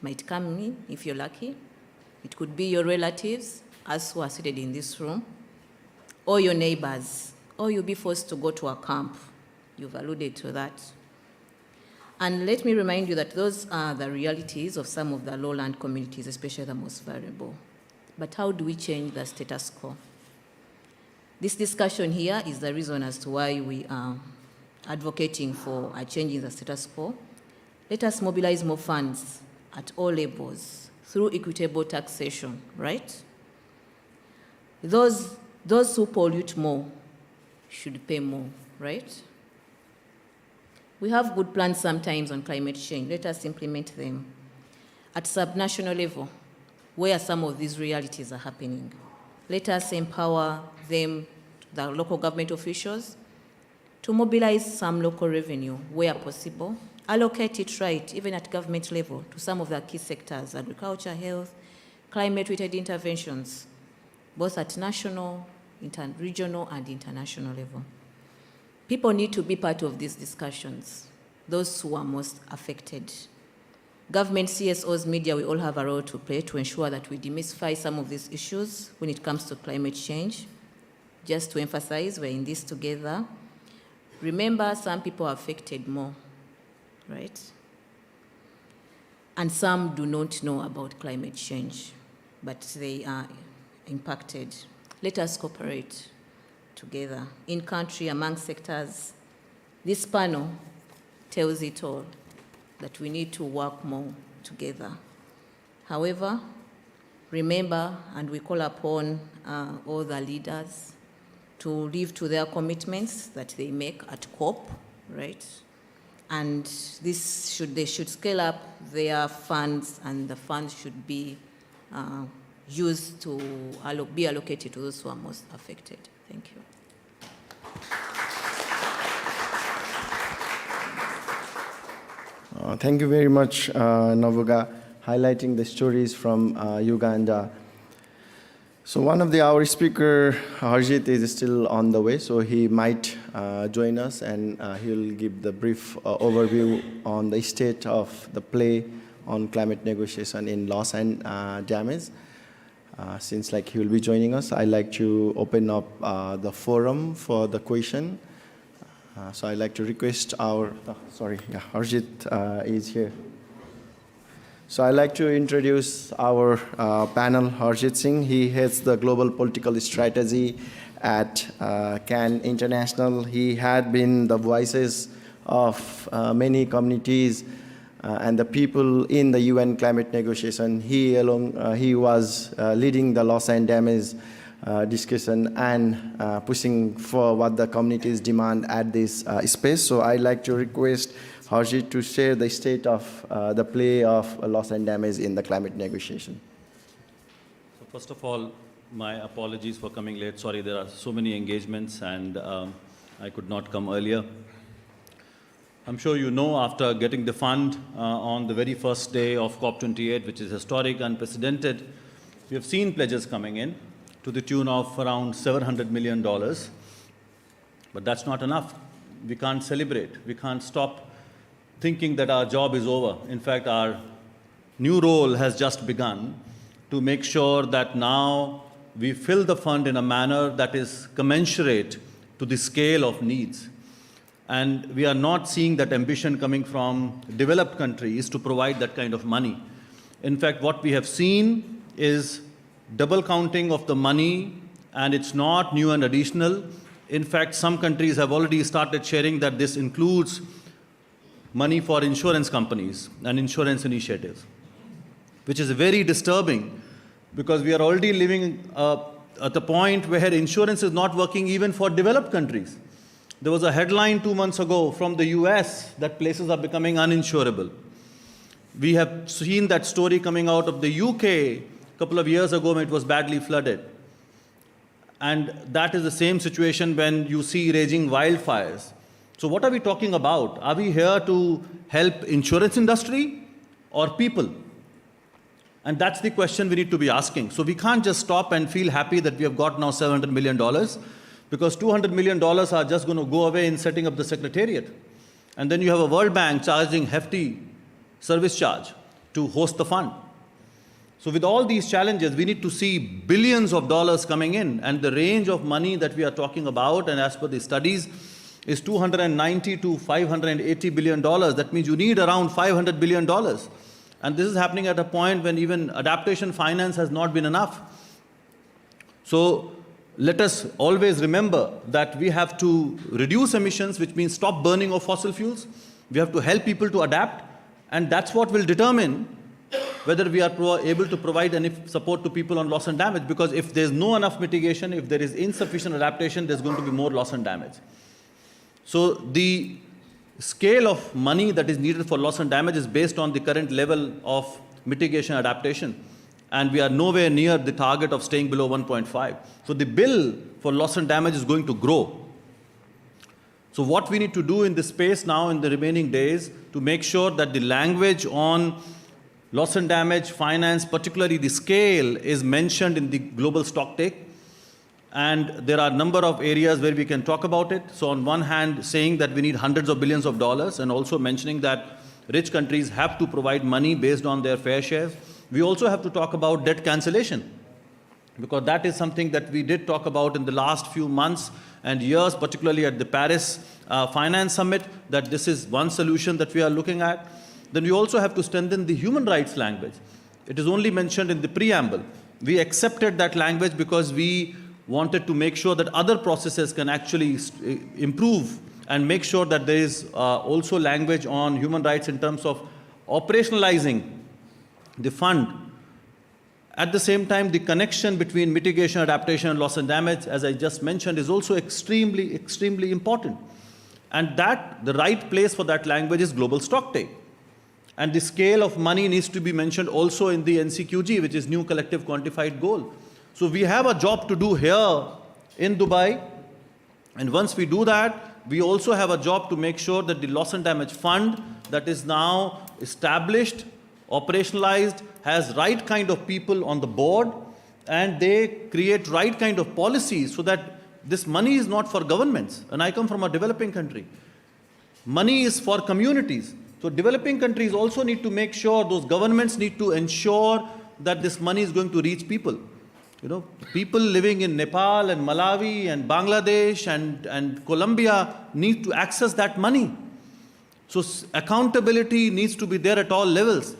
might come in if you're lucky. It could be your relatives, us who are seated in this room, or your neighbors, or you'll be forced to go to a camp. You've alluded to that. And let me remind you that those are the realities of some of the lowland communities, especially the most vulnerable. But how do we change the status quo? This discussion here is the reason as to why we are advocating for a change in the status quo. Let us mobilize more funds at all levels through equitable taxation, right? Those who pollute more should pay more, right? We have good plans sometimes on climate change. Let us implement them. At subnational level, where some of these realities are happening, let us empower them, the local government officials, to mobilize some local revenue where possible, allocate it right, even at government level, to some of the key sectors, agriculture, health, climate-related interventions, both at national, regional, and international level. People need to be part of these discussions, those who are most affected. Government, CSOs, media, we all have a role to play to ensure that we demystify some of these issues when it comes to climate change. just to emphasize, we're in this together. Remember, some people are affected more, right? And some do not know about climate change, but they are impacted. Let us cooperate together in country, among sectors. This panel tells it all, that we need to work more together. However, remember, and we call upon all the leaders to live to their commitments that they make at COP, right? And they should scale up their funds, and the funds should be used to be allocated to those who are most affected. Thank you. Thank you very much, Navuga, highlighting the stories from Uganda. So one of our speaker, Harjit, is still on the way, so he might join us, and he'll give the brief overview on the state of the play on climate negotiation in loss and damage. Since he will be joining us, I'd like to open up the forum for the question. So I'd like to request Harjit is here. So I'd like to introduce our panel, Harjit Singh. He heads the global political strategy at CAN International. He had been the voices of many communities and the people in the UN climate negotiation. He was leading the loss and damage discussion and pushing for what the communities demand at this space. So I'd like to request Harjit to share the state of the play of loss and damage in the climate negotiation. So first of all, my apologies for coming late. Sorry, there are so many engagements and I could not come earlier. I'm sure you know, after getting the fund on the very first day of COP28, which is historic, unprecedented, we have seen pledges coming in to the tune of around $700 million. But that's not enough. We can't celebrate. We can't stop thinking that our job is over. In fact, our new role has just begun to make sure that now we fill the fund in a manner that is commensurate to the scale of needs. And we are not seeing that ambition coming from developed countries to provide that kind of money. In fact, what we have seen is double counting of the money, and it's not new and additional. In fact, some countries have already started sharing that this includes money for insurance companies and insurance initiatives, which is very disturbing because we are already living at the point where insurance is not working even for developed countries. There was a headline 2 months ago from the US that places are becoming uninsurable. We have seen that story coming out of the UK a couple of years ago when it was badly flooded. And that is the same situation when you see raging wildfires. So what are we talking about? Are we here to help insurance industry or people? And that's the question we need to be asking. So we can't just stop and feel happy that we have got now $700 million, because $200 million are just going to go away in setting up the secretariat. And then you have a World Bank charging hefty service charge to host the fund. So with all these challenges, we need to see billions of dollars coming in, and the range of money that we are talking about, and as per the studies, is $290 to $580 billion. That means you need around $500 billion. And this is happening at a point when even adaptation finance has not been enough. So let us always remember that we have to reduce emissions, which means stop burning of fossil fuels. We have to help people to adapt, and that's what will determine whether we are able to provide any support to people on loss and damage, because if there's no enough mitigation, if there is insufficient adaptation, there's going to be more loss and damage. So the scale of money that is needed for loss and damage is based on the current level of mitigation adaptation. And we are nowhere near the target of staying below 1.5. So the bill for loss and damage is going to grow. So what we need to do in this space now in the remaining days to make sure that the language on loss and damage finance, particularly the scale, is mentioned in the global stocktake. And there are a number of areas where we can talk about it. So on one hand, saying that we need hundreds of billions of dollars, and also mentioning that rich countries have to provide money based on their fair shares. We also have to talk about debt cancellation. because that is something that we did talk about in the last few months and years, particularly at the Paris Finance Summit, that this is one solution that we are looking at. Then we also have to strengthen the human rights language. It is only mentioned in the preamble. We accepted that language because we wanted to make sure that other processes can actually improve and make sure that there is also language on human rights in terms of operationalizing the fund. At the same time, the connection between mitigation, adaptation, and loss and damage, as I just mentioned, is also extremely, extremely important. And that, the right place for that language is global stocktake. And the scale of money needs to be mentioned also in the NCQG, which is New Collective Quantified Goal. So we have a job to do here in Dubai. And once we do that, we also have a job to make sure that the loss and damage fund that is now established, operationalized, has right kind of people on the board, and they create right kind of policies so that this money is not for governments. And I come from a developing country. Money is for communities. So developing countries also need to make sure, those governments need to ensure that this money is going to reach people. You know, people living in Nepal and Malawi and Bangladesh and Colombia need to access that money. So accountability needs to be there at all levels.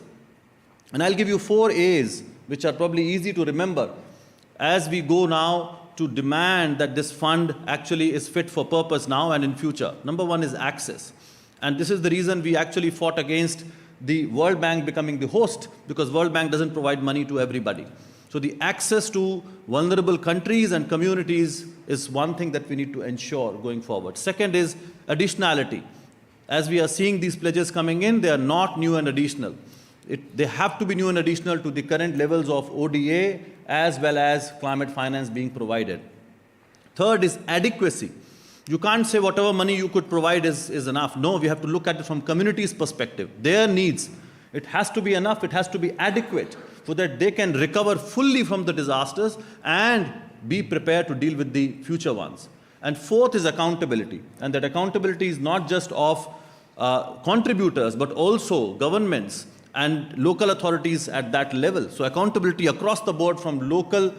And I'll give you 4 A's, which are probably easy to remember, as we go now to demand that this fund actually is fit for purpose now and in future. Number 1 is access. And this is the reason we actually fought against the World Bank becoming the host, because World Bank doesn't provide money to everybody. So the access to vulnerable countries and communities is one thing that we need to ensure going forward. Second is additionality. As we are seeing these pledges coming in, they are not new and additional. They have to be new and additional to the current levels of ODA as well as climate finance being provided. Third is adequacy. You can't say whatever money you could provide is enough. No, we have to look at it from communities' perspective, their needs. It has to be enough, it has to be adequate so that they can recover fully from the disasters and be prepared to deal with the future ones. And fourth is accountability. And that accountability is not just of contributors, but also governments and local authorities at that level. So accountability across the board from local,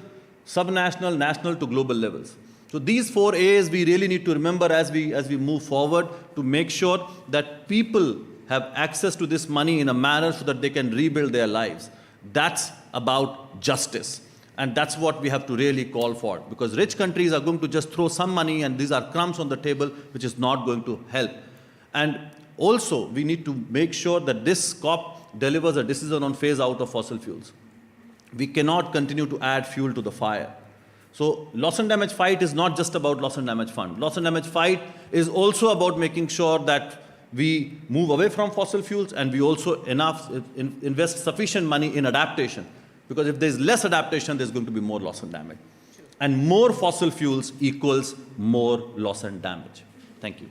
subnational, national to global levels. So these 4 A's we really need to remember as we move forward to make sure that people have access to this money in a manner so that they can rebuild their lives. That's about justice. And that's what we have to really call for, because rich countries are going to just throw some money and these are crumbs on the table, which is not going to help. And also, we need to make sure that this COP delivers a decision on phase out of fossil fuels. We cannot continue to add fuel to the fire. So loss and damage fight is not just about loss and damage fund. Loss and damage fight is also about making sure that we move away from fossil fuels and we also invest sufficient money in adaptation. Because if there's less adaptation, there's going to be more loss and damage. And more fossil fuels equals more loss and damage. Thank you.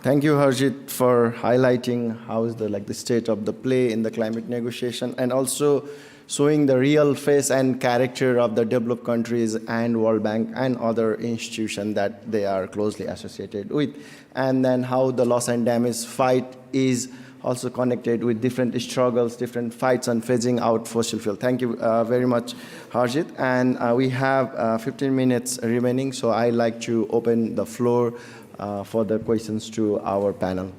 Thank you, Harjit, for highlighting how is the state of the play in the climate negotiation, and also showing the real face and character of the developed countries and World Bank and other institutions that they are closely associated with, and then how the loss and damage fight is also connected with different struggles, different fights on phasing out fossil fuel. Thank you very much, Harjit. And we have 15 minutes remaining, so I'd like to open the floor for the questions to our panel.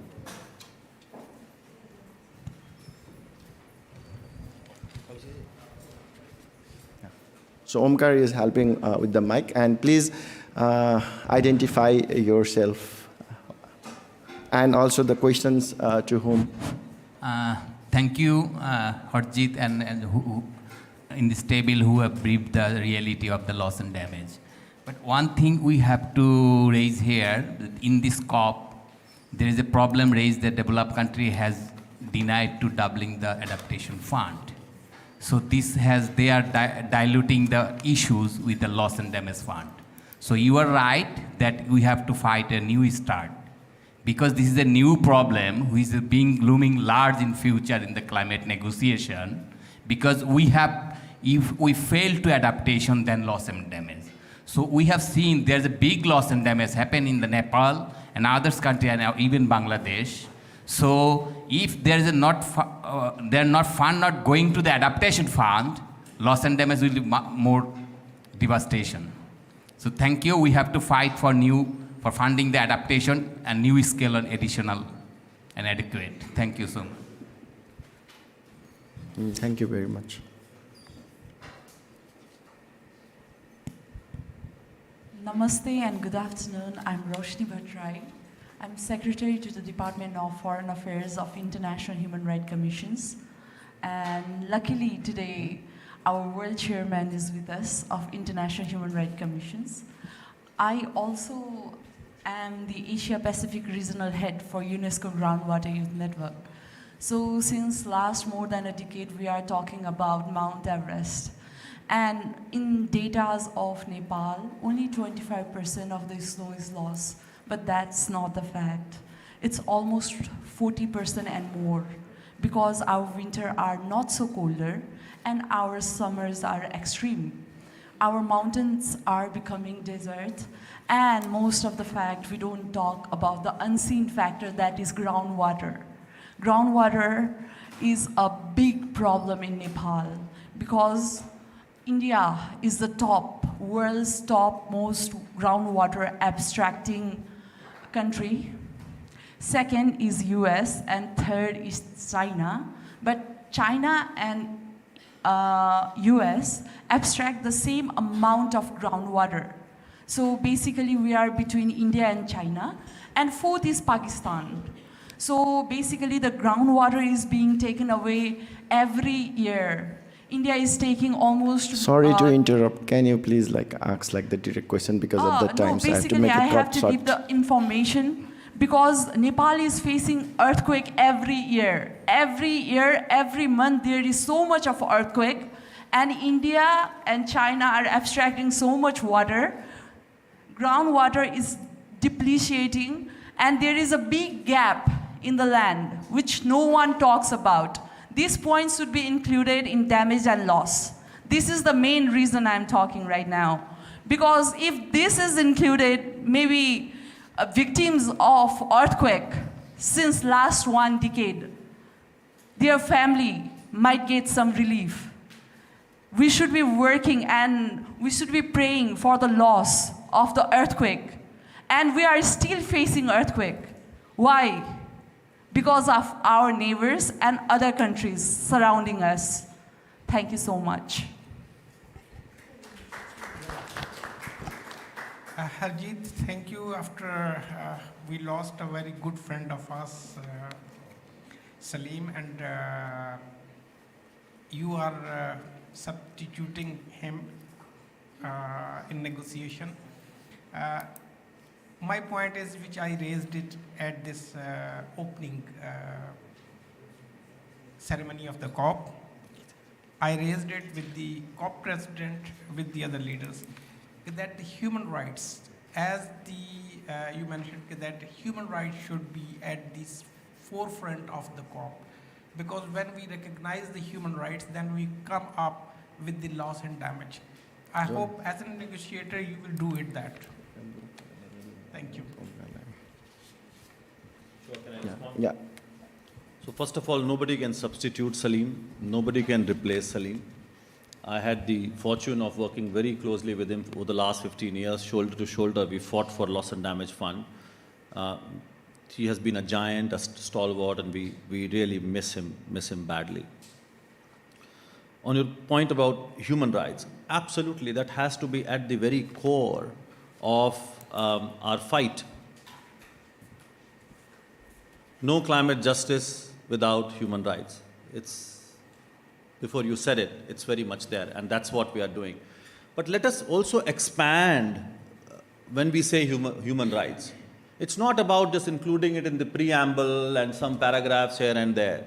So Omkar is helping with the mic, and please identify yourself and also the questions to whom. Thank you, Harjit, and who in this table who have briefed the reality of the loss and damage. But one thing we have to raise here, that in this COP, there is a problem raised that developed country has denied to doubling the adaptation fund. So they are diluting the issues with the loss and damage fund. So you are right that we have to fight a new start, because this is a new problem which is being looming large in future in the climate negotiation, because if we fail to adaptation, then loss and damage. So we have seen there's a big loss and damage happen in the Nepal and others countries and even Bangladesh. So if there is a fund not going to the adaptation fund, loss and damage will be more devastation. So thank you. We have to fight for funding the adaptation and new scale and additional and adequate. Thank you so much. Thank you very much. Namaste and good afternoon. I'm Roshni Bhattrai. I'm Secretary to the Department of Foreign Affairs of International Human Rights Commissions. And luckily today, our World Chairman is with us of International Human Rights Commissions. I also am the Asia Pacific Regional Head for UNESCO Groundwater Youth Network. So since last more than a decade, we are talking about Mount Everest. And in data of Nepal, only 25% of the snow is lost, but that's not the fact. It's almost 40% and more, because our winter are not so colder and our summers are extreme. Our mountains are becoming desert, and most of the fact we don't talk about the unseen factor that is groundwater. Groundwater is a big problem in Nepal because India is the world's top most groundwater abstracting country. Second is US, and third is China. But China and US abstract the same amount of groundwater. So basically we are between India and China. And fourth is Pakistan. So basically the groundwater is being taken away every year. India is taking almost... Sorry to interrupt. Can you please ask the direct question because of the time, so I have to make it I have to short. give the information because Nepal is facing earthquake every year. Every year, every month, there is so much of earthquake, and India and China are abstracting so much water. Groundwater is depreciating, and there is a big gap in the land, which no one talks about. These points should be included in damage and loss. This is the main reason I'm talking right now. Because if this is included, maybe victims of earthquake since last 1 decade, their family might get some relief. We should be working and we should be praying for the loss of the earthquake. And we are still facing earthquake. Why? Because of our neighbors and other countries surrounding us. Thank you so much. Harjeet, thank you. After we lost a very good friend of us, Salim, and you are substituting him in negotiation. My point is, which I raised it at this opening ceremony of the COP. I raised it with the COP president, with the other leaders, that the human rights, as you mentioned, that human rights should be at the forefront of the COP. Because when we recognize the human rights, then we come up with the loss and damage. I hope as a negotiator, you will do it that. Thank you. Sure, can I respond? Yeah. So first of all, nobody can substitute Salim. Nobody can replace Salim. I had the fortune of working very closely with him over the last 15 years, shoulder to shoulder. We fought for loss and damage fund. He has been a giant, a stalwart, and we really miss him badly. On your point about human rights, absolutely, that has to be at the very core of our fight. No climate justice without human rights. Before you said it, it's very much there, and that's what we are doing. But let us also expand when we say human rights. It's not about just including it in the preamble and some paragraphs here and there.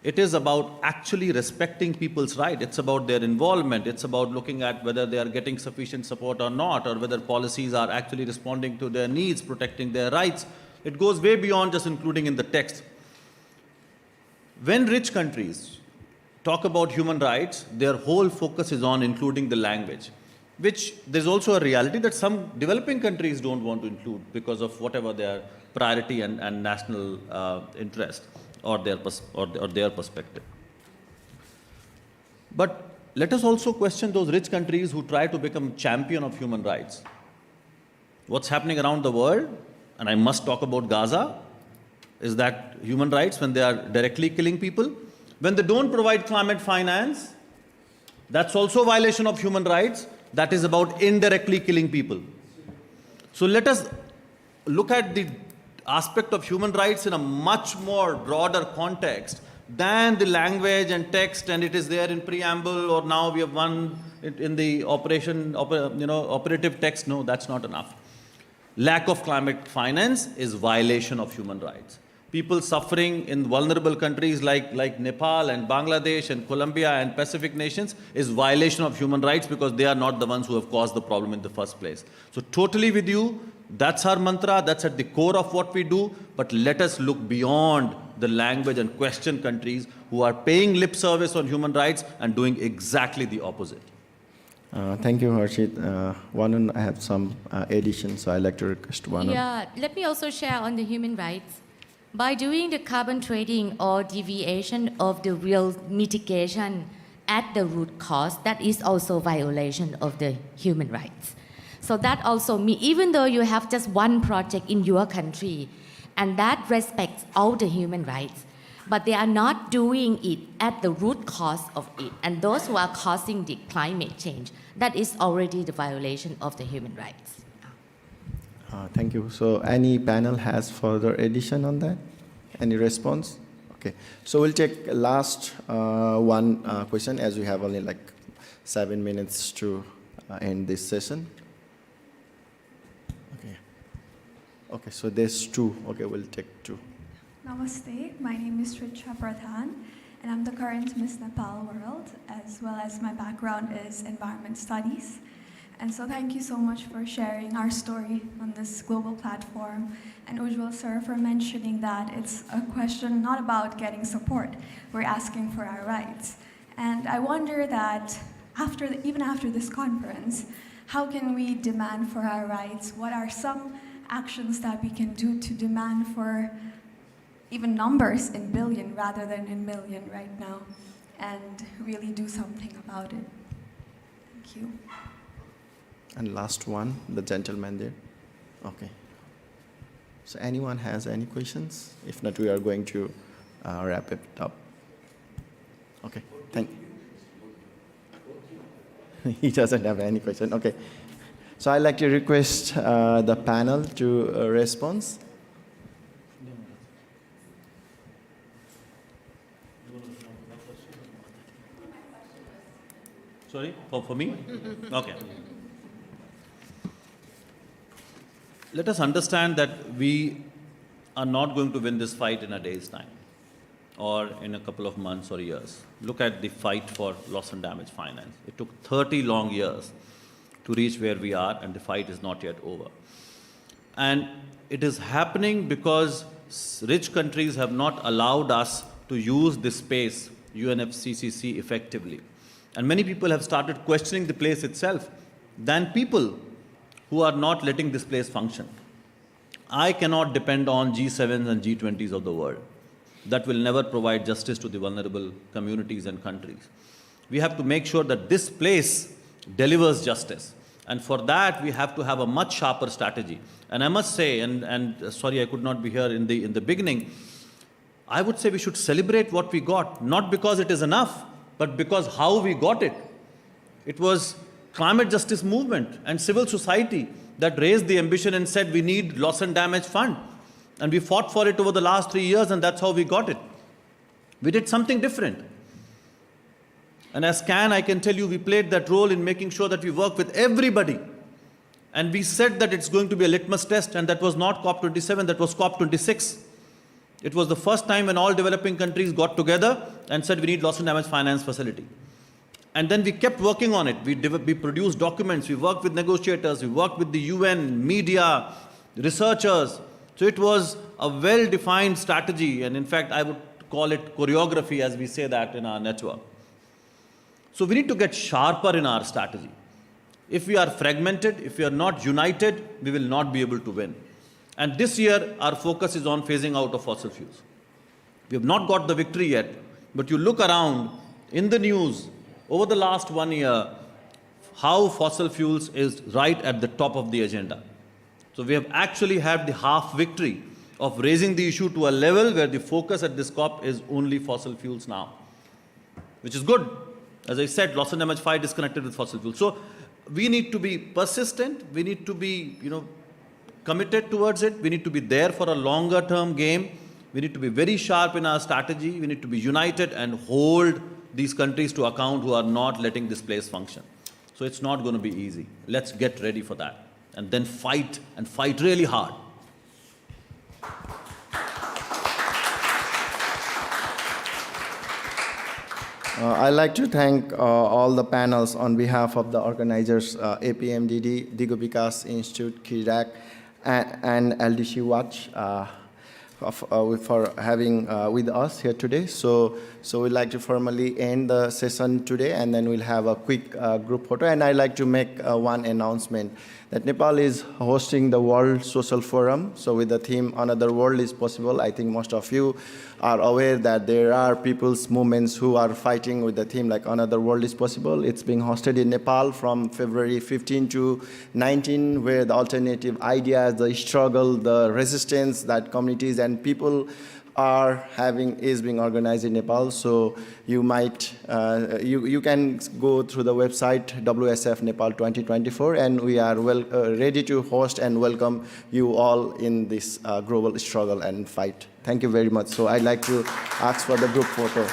It is about actually respecting people's rights. It's about their involvement. It's about looking at whether they are getting sufficient support or not, or whether policies are actually responding to their needs, protecting their rights. It goes way beyond just including in the text. When rich countries talk about human rights, their whole focus is on including the language. which there's also a reality that some developing countries don't want to include because of whatever their priority and national interest or their perspective. But let us also question those rich countries who try to become champion of human rights. What's happening around the world, and I must talk about Gaza, is that human rights, when they are directly killing people, when they don't provide climate finance, that's also a violation of human rights. That is about indirectly killing people. So let us look at the aspect of human rights in a much more broader context than the language and text, and it is there in preamble, or now we have one in the operative text. No, that's not enough. Lack of climate finance is violation of human rights. People suffering in vulnerable countries like Nepal and Bangladesh and Colombia and Pacific nations is violation of human rights because they are not the ones who have caused the problem in the first place. So totally with you, that's our mantra, that's at the core of what we do, but let us look beyond the language and question countries who are paying lip service on human rights and doing exactly the opposite. Thank you, Harshit. Wanun, I have some additions, so I'd like to request Wanun. Yeah, let me also share on the human rights. By doing the carbon trading or deviation of the real mitigation at the root cause, that is also violation of the human rights. So that also means, even though you have just one project in your country, and that respects all the human rights, but they are not doing it at the root cause of it, and those who are causing the climate change, that is already the violation of the human rights. Thank you. So any panel has further addition on that? Any response? Okay. So we'll take last one question, as we have only like 7 minutes to end this session. Okay. Okay, so there's two. Okay, we'll take two. Namaste, my name is Richa Pradhan, and I'm the current Miss Nepal World, as well as my background is environment studies. And so thank you so much for sharing our story on this global platform, and Ujjwal sir for mentioning that it's a question not about getting support, we're asking for our rights. And I wonder that even after this conference, how can we demand for our rights? What are some actions that we can do to demand for even numbers in billion rather than in million right now, and really do something about it? Thank you. And last one, the gentleman there. Okay. So anyone has any questions? If not, we are going to wrap it up. Okay, thank you. He doesn't have any question. Okay. So I'd like to request the panel to respond. Sorry, for me? Okay. Let us understand that we are not going to win this fight in a day's time or in a couple of months or years. Look at the fight for loss and damage finance. It took 30 long years to reach where we are, and the fight is not yet over. And it is happening because rich countries have not allowed us to use this space, UNFCCC, effectively. And many people have started questioning the place itself than people who are not letting this place function. I cannot depend on G7s and G20s of the world. That will never provide justice to the vulnerable communities and countries. We have to make sure that this place delivers justice. And for that, we have to have a much sharper strategy. And I must say, and sorry I could not be here in the beginning, I would say we should celebrate what we got, not because it is enough, but because how we got it. It was climate justice movement and civil society that raised the ambition and said we need loss and damage fund. And we fought for it over the last 3 years, and that's how we got it. We did something different. And as CAN, I can tell you, we played that role in making sure that we work with everybody. And we said that it's going to be a litmus test, and that was not COP27, that was COP26. It was the first time when all developing countries got together and said we need loss and damage finance facility. And then we kept working on it. We produced documents, we worked with negotiators, we worked with the UN, media, researchers. So it was a well-defined strategy, and in fact, I would call it choreography, as we say that in our network. So we need to get sharper in our strategy. If we are fragmented, if we are not united, we will not be able to win. And this year, our focus is on phasing out of fossil fuels. We have not got the victory yet, but you look around in the news over the last 1 year, how fossil fuels is right at the top of the agenda. So we have actually had the half victory of raising the issue to a level where the focus at this COP is only fossil fuels now, which is good. As I said, loss and damage fight is connected with fossil fuels. So we need to be persistent. We need to be, committed towards it. We need to be there for a longer term game. We need to be very sharp in our strategy. We need to be united and hold these countries to account who are not letting this place function. So it's not going to be easy. Let's get ready for that. And then fight, and fight really hard. I'd like to thank all the panels on behalf of the organizers, APMDD, Digo Vikas Institute, KIRAC, and LDC Watch for having with us here today. So we'd like to formally end the session today, and then we'll have a quick group photo. And I'd like to make one announcement that Nepal is hosting the World Social Forum. So with the theme, Another World is Possible, I think most of you are aware that there are people's movements who are fighting with the theme like Another World is Possible. It's being hosted in Nepal from February 15 to 19, where the alternative ideas, the struggle, the resistance that communities and people are having is being organized in Nepal. So you might, you can go through the website WSF Nepal 2024, and we are ready to host and welcome you all in this global struggle and fight. Thank you very much. So I'd like to ask for the group photo.